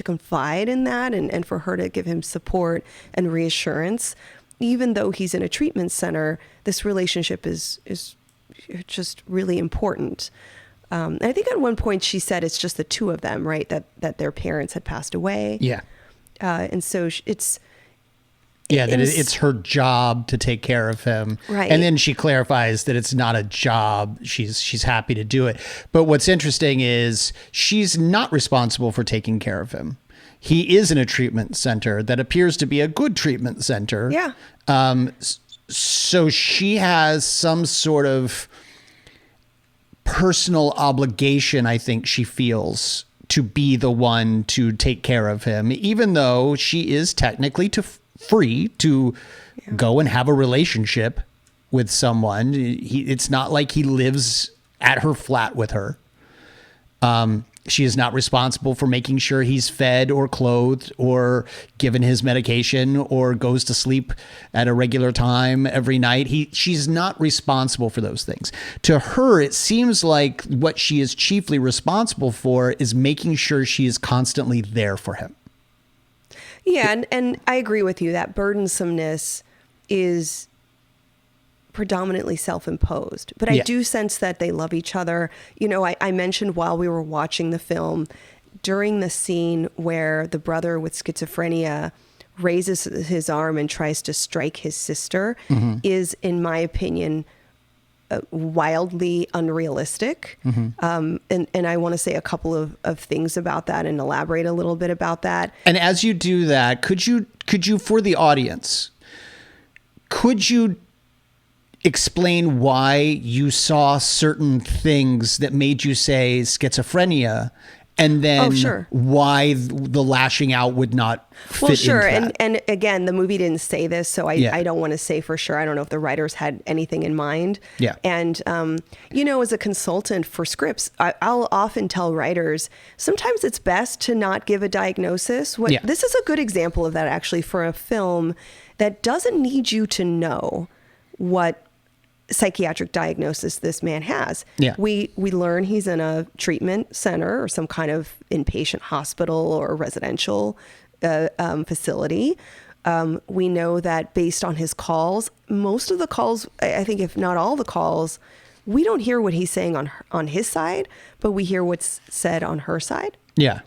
confide in that and for her to give him support and reassurance. Even though he's in a treatment center, this relationship is just really important. And I think at one point she said it's just the two of them, right? That their parents had passed away.
Yeah.
And so it's
her job to take care of him.
Right.
And then she clarifies that it's not a job. She's happy to do it. But what's interesting is she's not responsible for taking care of him. He is in a treatment center that appears to be a good treatment center.
Yeah.
So she has some sort of personal obligation, I think she feels, to be the one to take care of him, even though she is technically free to go and have a relationship with someone. It's not like he lives at her flat with her. She is not responsible for making sure he's fed or clothed or given his medication or goes to sleep at a regular time every night. She's not responsible for those things. To her, it seems like what she is chiefly responsible for is making sure she is constantly there for him.
Yeah, and I agree with you that burdensomeness is predominantly self-imposed, but I do sense that they love each other. You know, I mentioned while we were watching the film, during the scene where the brother with schizophrenia raises his arm and tries to strike his sister is, in my opinion, wildly unrealistic. And I want to say a couple of things about that and elaborate a little bit about that.
And as you do that, could you for the audience, could you explain why you saw certain things that made you say schizophrenia, and then why the lashing out would not fit into that?
And again, the movie didn't say this, so I don't want to say for sure. I don't know if the writers had anything in mind.
Yeah.
And, as a consultant for scripts, I'll often tell writers, sometimes it's best to not give a diagnosis. This is a good example of that, actually, for a film that doesn't need you to know what psychiatric diagnosis this man has.
Yeah.
We learn he's in a treatment center or some kind of inpatient hospital or residential facility. We know that based on his calls, most of the calls, I think if not all the calls, we don't hear what he's saying on his side, but we hear what's said on her side.
Yeah.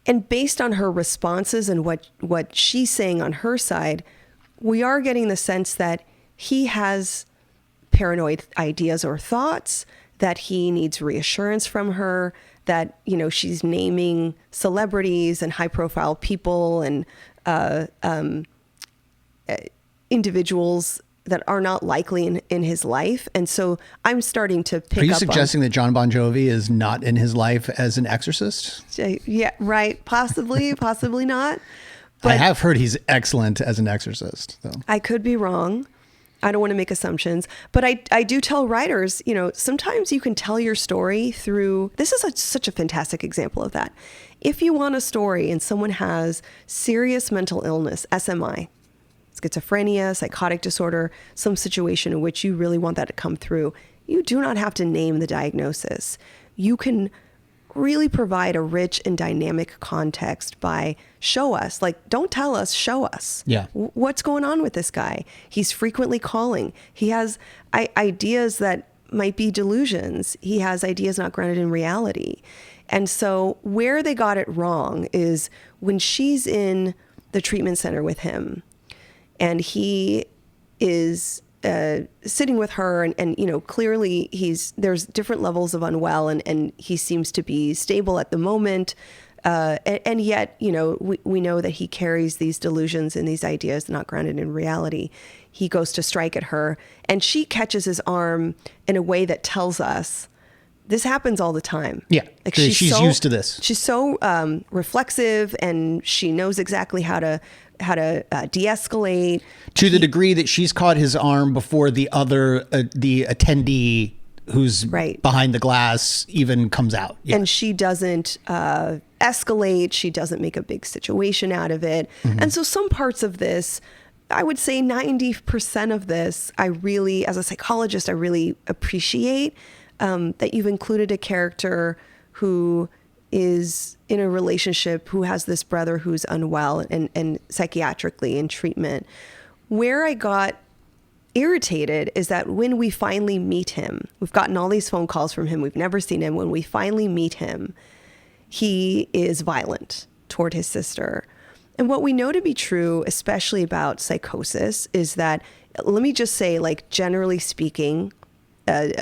And based on her responses and what she's saying on her side, we are getting the sense that he has paranoid ideas or thoughts, that he needs reassurance from her, that, she's naming celebrities and high profile people and individuals that are not likely in his life. And so I'm starting to pick up.
Are you suggesting that John Bon Jovi is not in his life as an exorcist?
Yeah, right. Possibly, possibly not. But
I have heard he's excellent as an exorcist, though.
I could be wrong. I don't want to make assumptions, but I do tell writers, sometimes you can tell your story through, this is such a fantastic example of that. If you want a story and someone has serious mental illness, SMI, schizophrenia, psychotic disorder, some situation in which you really want that to come through, you do not have to name the diagnosis. You can really provide a rich and dynamic context by show us, don't tell us, show us.
Yeah.
What's going on with this guy? He's frequently calling. He has ideas that might be delusions. He has ideas not grounded in reality. And so where they got it wrong is when she's in the treatment center with him and he is sitting with her and clearly there's different levels of unwell and he seems to be stable at the moment. And yet, we know that he carries these delusions and these ideas not grounded in reality. He goes to strike at her and she catches his arm in a way that tells us this happens all the time.
Yeah. She's used to this.
She's so reflexive and she knows exactly how to de-escalate.
To the degree that she's caught his arm before the attendee who's behind the glass even comes out. Yeah.
And she doesn't escalate. She doesn't make a big situation out of it. Mm-hmm. And so some parts of this, I would say 90% of this, as a psychologist, I really appreciate that you've included a character who is in a relationship, who has this brother who's unwell and psychiatrically in treatment. Where I got irritated is that when we finally meet him, we've gotten all these phone calls from him, we've never seen him. When we finally meet him, he is violent toward his sister. And what we know to be true, especially about psychosis, is that, let me just say, generally speaking,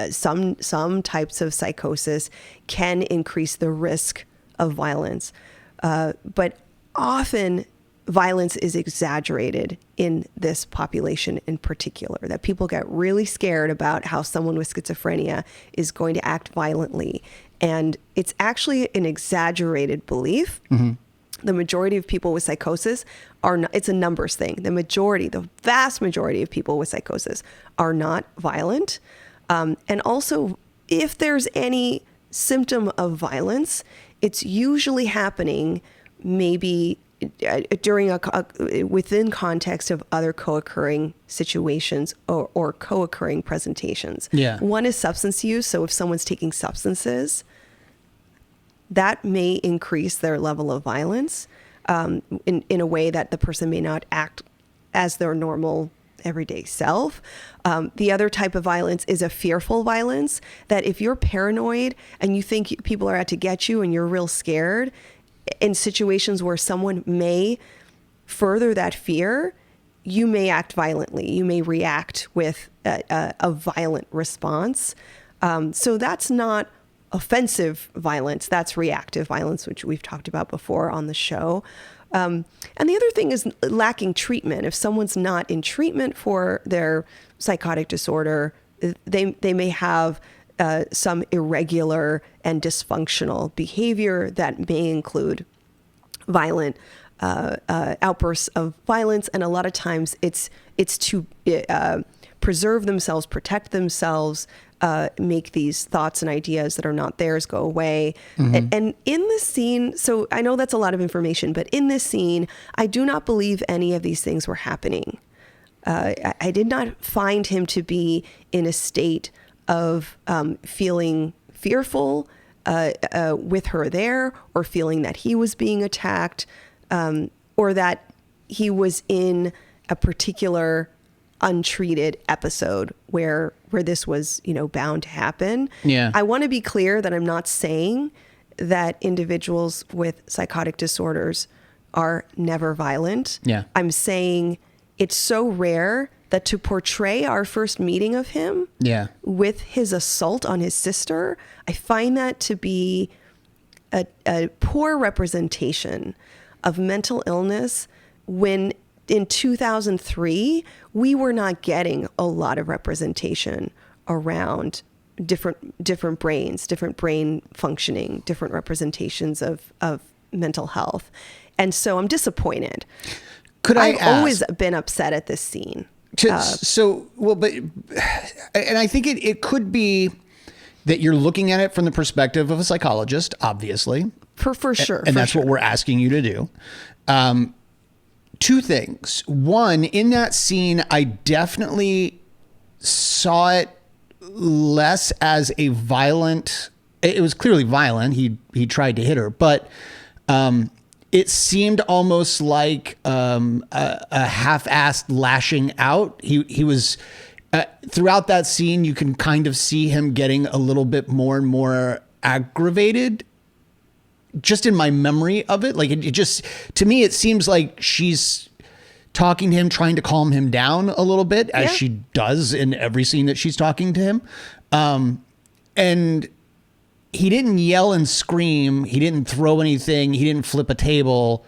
some types of psychosis can increase the risk of violence. But often violence is exaggerated in this population in particular, that people get really scared about how someone with schizophrenia is going to act violently. And it's actually an exaggerated belief. Mm-hmm. The majority of people with psychosis are not, it's a numbers thing. The vast majority of people with psychosis are not violent. And also, if there's any symptom of violence, it's usually happening maybe during within context of other co-occurring situations or co-occurring presentations.
Yeah.
One is substance use. So if someone's taking substances, that may increase their level of violence in a way that the person may not act as their normal everyday self. The other type of violence is a fearful violence, that if you're paranoid and you think people are out to get you and you're real scared, in situations where someone may further that fear, you may act violently. You may react with a violent response. So that's not offensive violence. That's reactive violence, which we've talked about before on the show. And the other thing is lacking treatment. If someone's not in treatment for their psychotic disorder, they may have some irregular and dysfunctional behavior that may include violent outbursts of violence. And a lot of times it's to preserve themselves, protect themselves, make these thoughts and ideas that are not theirs go away. Mm-hmm. And in this scene, so I know that's a lot of information, but in this scene, I do not believe any of these things were happening. I did not find him to be in a state of feeling fearful with her there, or feeling that he was being attacked, or that he was in a particular untreated episode where this was, bound to happen.
Yeah.
I want to be clear that I'm not saying that individuals with psychotic disorders are never violent.
Yeah.
I'm saying it's so rare that to portray our first meeting of him with his assault on his sister, I find that to be a poor representation of mental illness when in 2003, we were not getting a lot of representation around different brains, different brain functioning, different representations of mental health. And so I'm disappointed.
I've
always been upset at this scene.
And I think it could be that you're looking at it from the perspective of a psychologist, obviously.
For sure.
And that's what we're asking you to do. Two things. One, in that scene, I definitely saw it less as a violent. It was clearly violent. He tried to hit her, but it seemed almost like a half-assed lashing out. He was throughout that scene. You can kind of see him getting a little bit more and more aggravated. Just in my memory of it, like it just, to me, it seems like she's talking to him, trying to calm him down a little bit, as she does in every scene that she's talking to him. And he didn't yell and scream. He didn't throw anything. He didn't flip a table.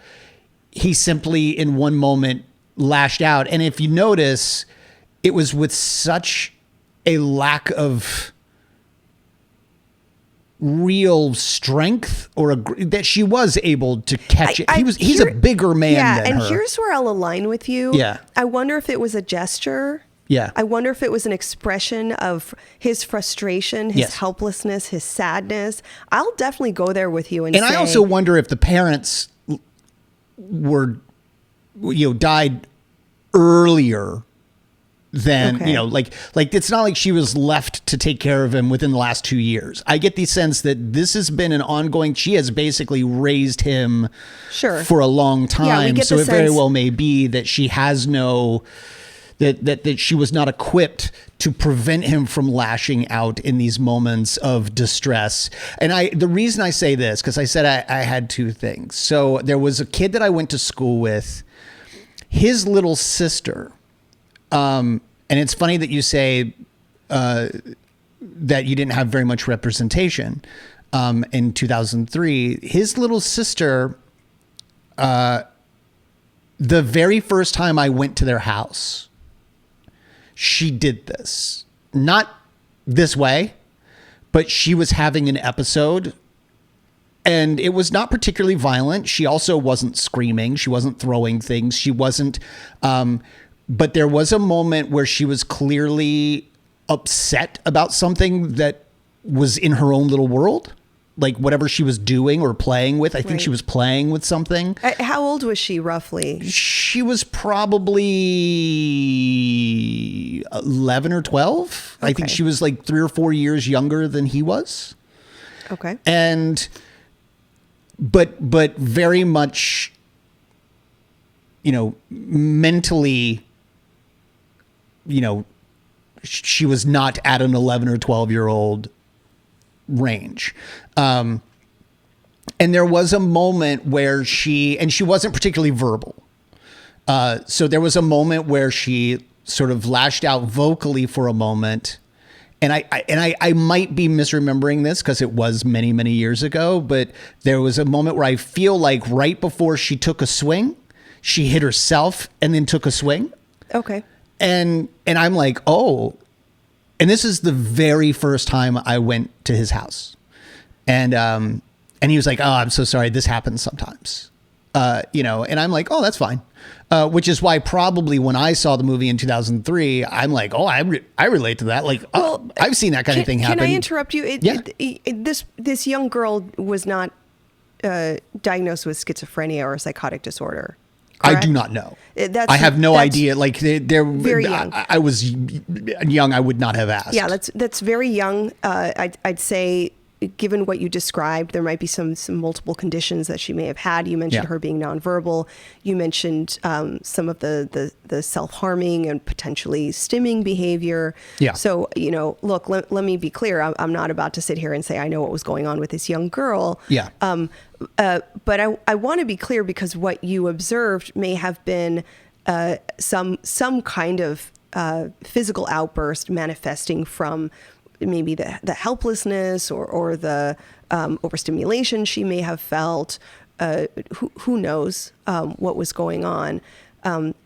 He simply, in one moment, lashed out. And if you notice, it was with such a lack of real strength that she was able to catch it. He's a bigger man than her.
And here's where I'll align with you.
Yeah.
I wonder if it was a gesture.
Yeah.
I wonder if it was an expression of his frustration, his helplessness, his sadness. I'll definitely go there with you and say,
I also wonder if the parents were, died earlier than, like it's not like she was left to take care of him within the last 2 years. I get the sense that this has been an ongoing, she has basically raised him for a long time. So it very well may be that she has that she was not equipped to prevent him from lashing out in these moments of distress. And the reason I say this, because I said I had two things. So there was a kid that I went to school with, his little sister, and it's funny that you say that you didn't have very much representation in 2003. His little sister, the very first time I went to their house, she did this. Not this way, but she was having an episode. And it was not particularly violent. She also wasn't screaming. She wasn't throwing things. She wasn't... but there was a moment where she was clearly upset about something that was in her own little world. Like whatever she was doing or playing with. I think she was playing with something.
How old was she roughly?
She was probably 11 or 12. Okay. I think she was like 3 or 4 years younger than he was.
Okay.
And... But very much, mentally, she was not at an 11 or 12-year-old range. And there was a moment where she wasn't particularly verbal. So there was a moment where she sort of lashed out vocally for a moment. And I might be misremembering this because it was many, many years ago, but there was a moment where I feel like right before she took a swing, she hit herself and then took a swing.
Okay.
And I'm like, oh, and this is the very first time I went to his house. And he was like, oh, I'm so sorry. This happens sometimes. And I'm like, oh, that's fine. Which is why probably when I saw the movie in 2003, I'm like, oh, I relate to that. Like, I've seen that kind of thing happen.
Can I interrupt you? This young girl was not diagnosed with schizophrenia or a psychotic disorder. Correct?
I do not know. I have no idea. Like they're
very young.
I was young. I would not have asked.
Yeah, that's very young. I'd say, given what you described, there might be some multiple conditions that she may have had. You mentioned her being nonverbal. You mentioned some of the self-harming and potentially stimming behavior. Yeah. So, look, let me be clear. I'm not about to sit here and say I know what was going on with this young girl.
Yeah.
But I want to be clear because what you observed may have been some kind of physical outburst manifesting from maybe the helplessness or the overstimulation she may have felt. Who knows what was going on.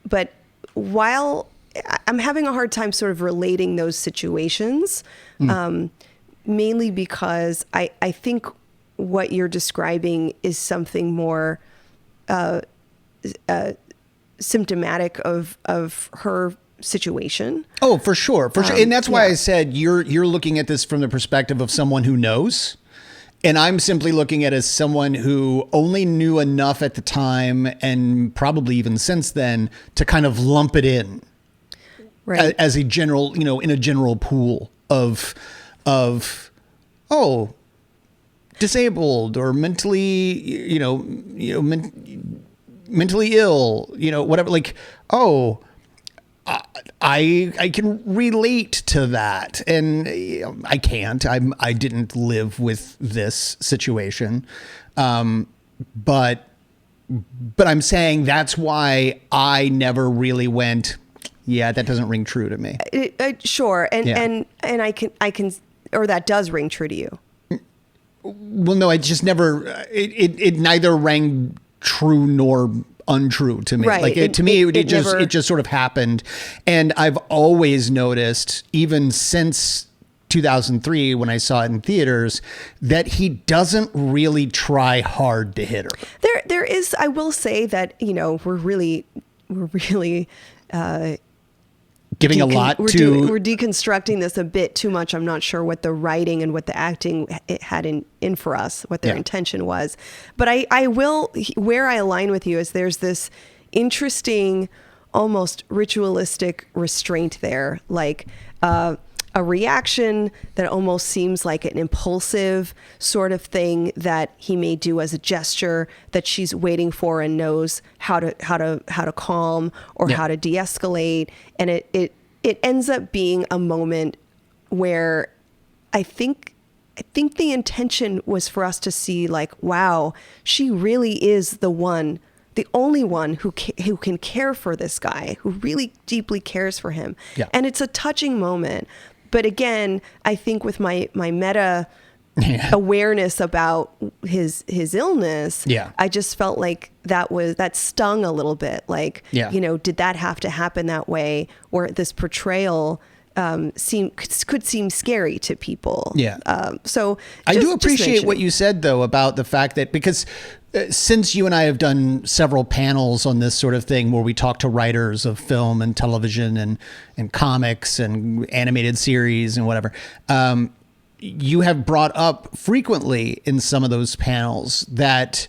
But while I'm having a hard time sort of relating those situations, mainly because I think what you're describing is something more symptomatic of her situation.
Oh, for sure. For sure. And that's why
yeah.
I said you're looking at this from the perspective of someone who knows. And I'm simply looking at it as someone who only knew enough at the time and probably even since then to kind of lump it in as a general, in a general pool of disabled or mentally, mentally ill, whatever, like, I can relate to that, and I can't. I didn't live with this situation, but I'm saying that's why I never really went. Yeah, that doesn't ring true to me.
Sure, and I can, or that does ring true to you.
Well, no, I just never. It neither rang true nor untrue to me.
Right.
Like it just sort of happened. And I've always noticed, even since 2003 when I saw it in theaters, that he doesn't really try hard to hit her.
There is, I will say that, we're really
giving a lot
we're deconstructing this a bit too much. I'm not sure what the writing and what the acting it had in for us, what their intention was. But I will, where I align with you is there's this interesting, almost ritualistic restraint there, like a reaction that almost seems like an impulsive sort of thing that he may do as a gesture that she's waiting for and knows how to calm or how to de-escalate. And it ends up being a moment where I think the intention was for us to see like, wow, she really is the only one who can care for this guy, who really deeply cares for him. Yeah. And it's a touching moment. But again, I think with my meta awareness about his illness, I just felt like that stung a little bit. Like, did that have to happen that way? Or this portrayal could seem scary to people. Yeah. So
I do appreciate what you said though about the fact that, because since you and I have done several panels on this sort of thing where we talk to writers of film and television and comics and animated series and whatever, you have brought up frequently in some of those panels that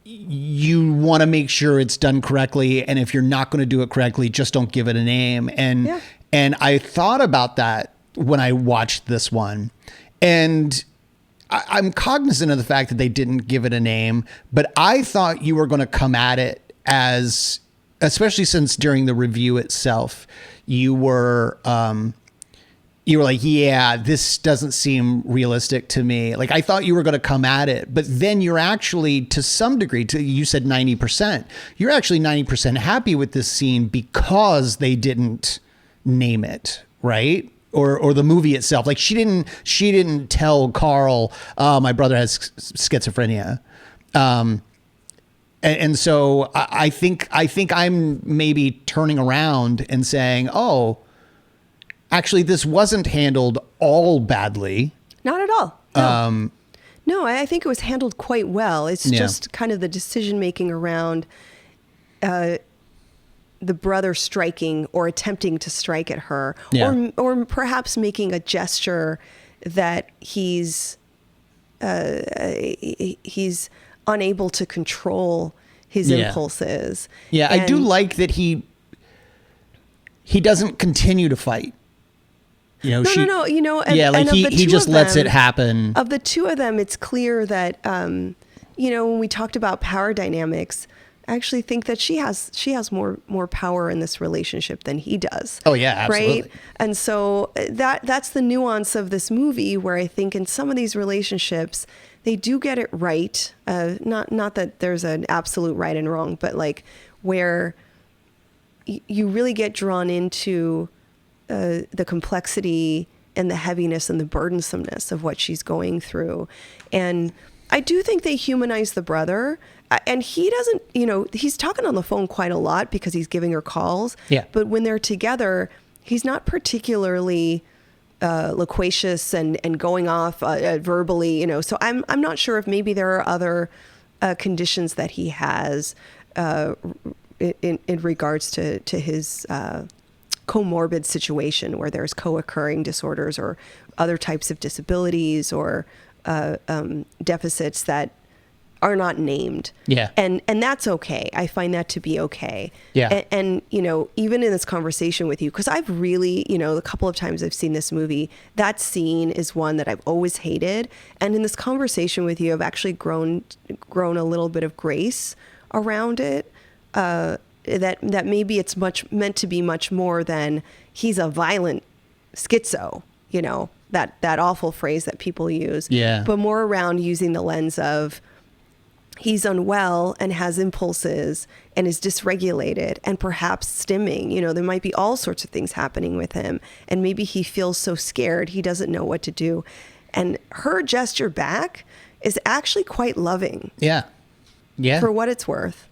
you want to make sure it's done correctly. And if you're not going to do it correctly, just don't give it a name. And I thought about that when I watched this one, and I'm cognizant of the fact that they didn't give it a name, but I thought you were going to come at it as, especially since during the review itself, you were like, yeah, this doesn't seem realistic to me. Like, I thought you were going to come at it, but then you're actually, to some degree, you said 90%, you're actually 90% happy with this scene because they didn't name it, right? Or the movie itself. Like, she didn't tell Carl, my brother has schizophrenia. And so I think I'm maybe turning around and saying, oh, actually, this wasn't handled all badly.
Not at all. No. No, I think it was handled quite well. It's just kind of the decision-making around the brother striking or attempting to strike at her, or perhaps making a gesture that he's unable to control his impulses.
Yeah, I do like that he doesn't continue to fight.
No.
He just lets it happen.
Of the two of them, it's clear that when we talked about power dynamics, I actually think that she has more power in this relationship than he does.
Oh yeah, absolutely.
Right? And so that's the nuance of this movie, where I think in some of these relationships they do get it right. Not that there's an absolute right and wrong, but like where you really get drawn into the complexity and the heaviness and the burdensomeness of what she's going through. And I do think they humanize the brother. And he doesn't, he's talking on the phone quite a lot because he's giving her calls.
Yeah.
But when they're together, he's not particularly loquacious and going off verbally, So I'm not sure if maybe there are other conditions that he has in regards to his comorbid situation where there's co-occurring disorders or other types of disabilities or deficits that are not named.
Yeah.
And that's okay. I find that to be okay.
Yeah.
And you know, even in this conversation with you, because I've really, you know, the couple of times I've seen this movie, that scene is one that I've always hated. And in this conversation with you, I've actually grown a little bit of grace around it. That maybe it's meant to be much more than he's a violent schizo, you know, that awful phrase that people use.
Yeah.
But more around using the lens of he's unwell and has impulses and is dysregulated and perhaps stimming. You know, there might be all sorts of things happening with him. And maybe he feels so scared, he doesn't know what to do. And her gesture back is actually quite loving.
Yeah. Yeah.
For what it's worth.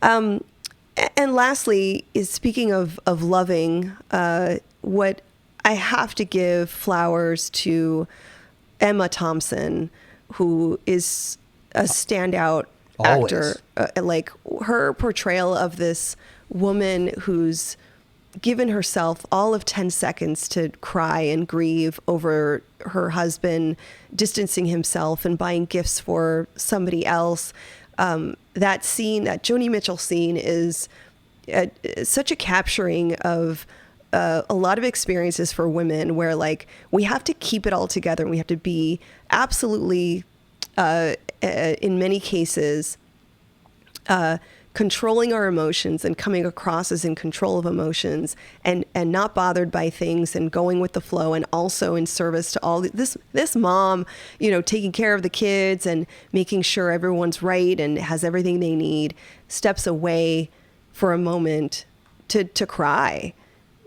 And lastly, is speaking of loving, what I have to give flowers to Emma Thompson, who is a standout actor. Like her portrayal of this woman who's given herself all of 10 seconds to cry and grieve over her husband distancing himself and buying gifts for somebody else. That scene, that Joni Mitchell scene, is such a capturing of a lot of experiences for women where, like, we have to keep it all together and we have to be absolutely, in many cases, controlling our emotions and coming across as in control of emotions and not bothered by things and going with the flow, and also in service to all this mom, you know, taking care of the kids and making sure everyone's right and has everything they need, steps away for a moment to cry.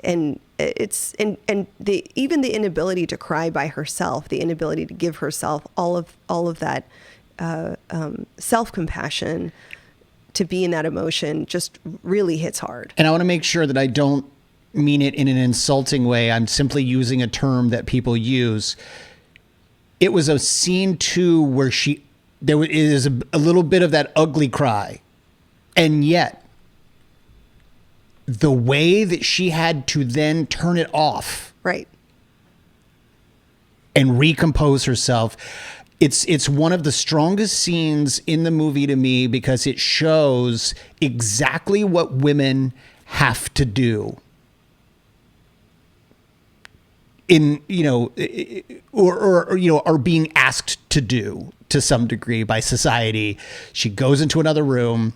And it's and even the inability to cry by herself, the inability to give herself all of that self-compassion, to be in that emotion, just really hits hard.
And I want to make sure that I don't mean it in an insulting way. I'm simply using a term that people use. It was a scene too where there is a little bit of that ugly cry, and yet the way that she had to then turn it off,
right,
and recompose herself. It's one of the strongest scenes in the movie to me, because it shows exactly what women have to do in, you know, or you know, are being asked to do to some degree by society. She goes into another room,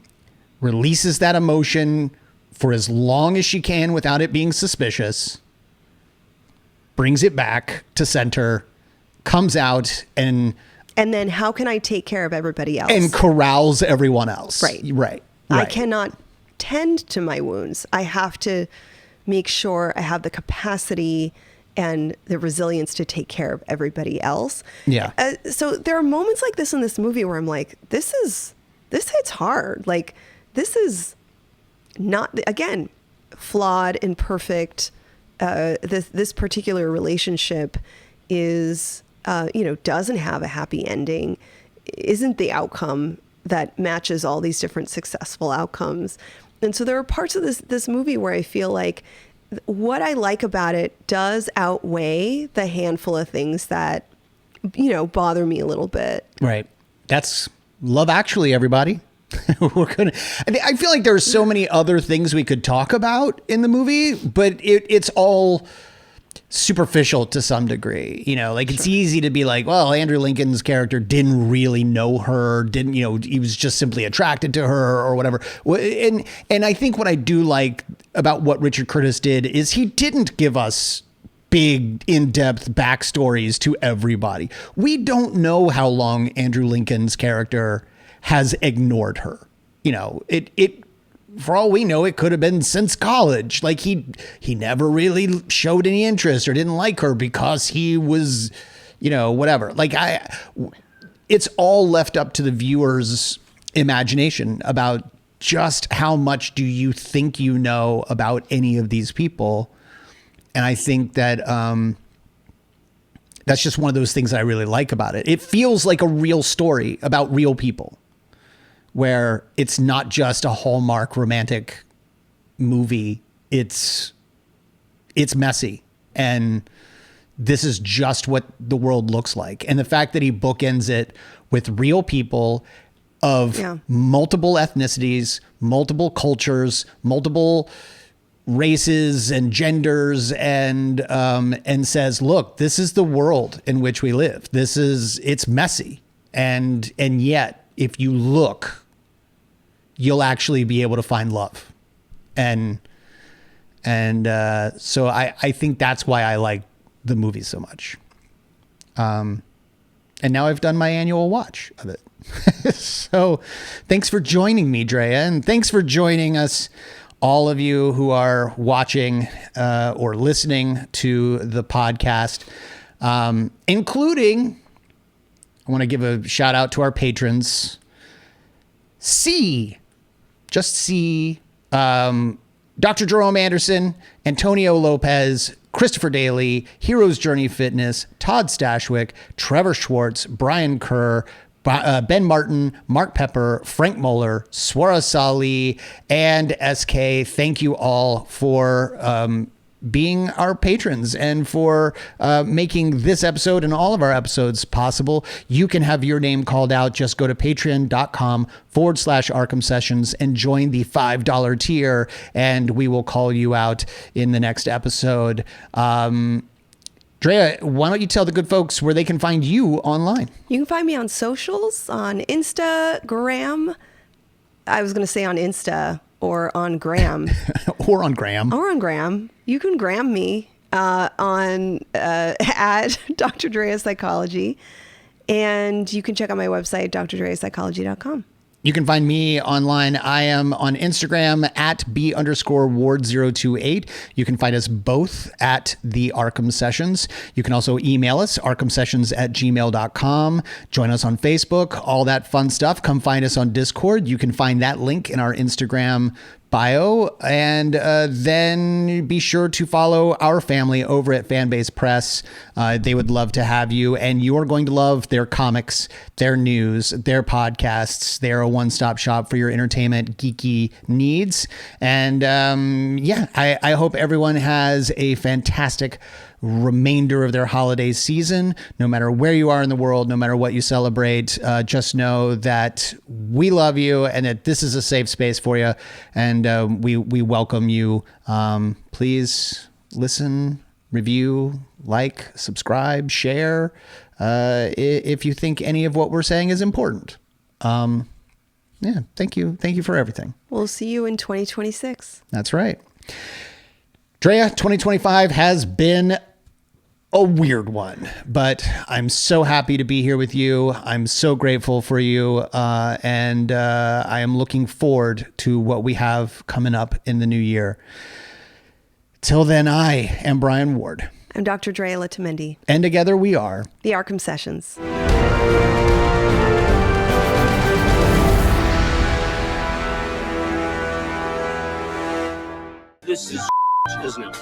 releases that emotion for as long as she can without it being suspicious, brings it back to center, comes out, and
then how can I take care of everybody else?
And corrals everyone else.
Right. I cannot tend to my wounds. I have to make sure I have the capacity and the resilience to take care of everybody else.
Yeah.
So there are moments like this in this movie where I'm like, this hits hard. Like, this is not, again, flawed, imperfect. This particular relationship is, doesn't have a happy ending, isn't the outcome that matches all these different successful outcomes. And so there are parts of this movie where I feel like what I like about it does outweigh the handful of things that, bother me a little bit.
Right. That's Love Actually, everybody. I feel like there's so many other things we could talk about in the movie, but it's all superficial to some degree. It's easy to be like, well, Andrew Lincoln's character didn't really know her, he was just simply attracted to her or whatever. And I think what I do like about what Richard Curtis did is he didn't give us big, in-depth backstories to everybody. We don't know how long Andrew Lincoln's character has ignored her. It for all we know, it could have been since college. Like he never really showed any interest or didn't like her because he was, whatever. It's all left up to the viewer's imagination about just how much do you think you know about any of these people. And I think that that's just one of those things that I really like about it. It feels like a real story about real people, where it's not just a Hallmark romantic movie. It's messy, and this is just what the world looks like. And the fact that he bookends it with real people of multiple ethnicities, multiple cultures, multiple races and genders, and says, look, this is the world in which we live. It's messy. And yet, if you look, you'll actually be able to find love. And so I think that's why I like the movie so much. And now I've done my annual watch of it. So thanks for joining me, Drea, and thanks for joining us, all of you who are watching or listening to the podcast, including, I want to give a shout out to our patrons. Dr. Jerome Anderson, Antonio Lopez, Christopher Daly, Hero's Journey Fitness, Todd Stashwick, Trevor Schwartz, Brian Kerr, Ben Martin, Mark Pepper, Frank Moeller, Swara Sali, and SK. Thank you all for being our patrons and for making this episode and all of our episodes possible. You can have your name called out. Just go to patreon.com/Arkham Sessions and join the $5 tier, and we will call you out in the next episode. Drea, why don't you tell the good folks where they can find you online? You can find me on socials, on Instagram. I was going to say on Insta or on Gram. Or on Gram. You can gram me on at Dr. Drea Psychology. And you can check out my website, drdreapsychology.com. You can find me online. I am on Instagram at B_Ward028. You can find us both at the Arkham Sessions. You can also email us, arkhamsessions@gmail.com. Join us on Facebook, all that fun stuff. Come find us on Discord. You can find that link in our Instagram bio, and then be sure to follow our family over at Fanbase Press. They would love to have you, and you're going to love their comics, their news, their podcasts. They're a one-stop shop for your entertainment geeky needs. And I hope everyone has a fantastic remainder of their holiday season. No matter where you are in the world, no matter what you celebrate, just know that we love you and that this is a safe space for you, and we welcome you. Please listen, review, like, subscribe, share if you think any of what we're saying is important. Thank you for everything. We'll see you in 2026. That's right. Drea, 2025 has been a weird one, but I'm so happy to be here with you. I'm so grateful for you. And I am looking forward to what we have coming up in the new year. Till then, I am Brian Ward. I'm Dr. Drea Letamendi. And together we are the Arkham Sessions.
This is isn't it?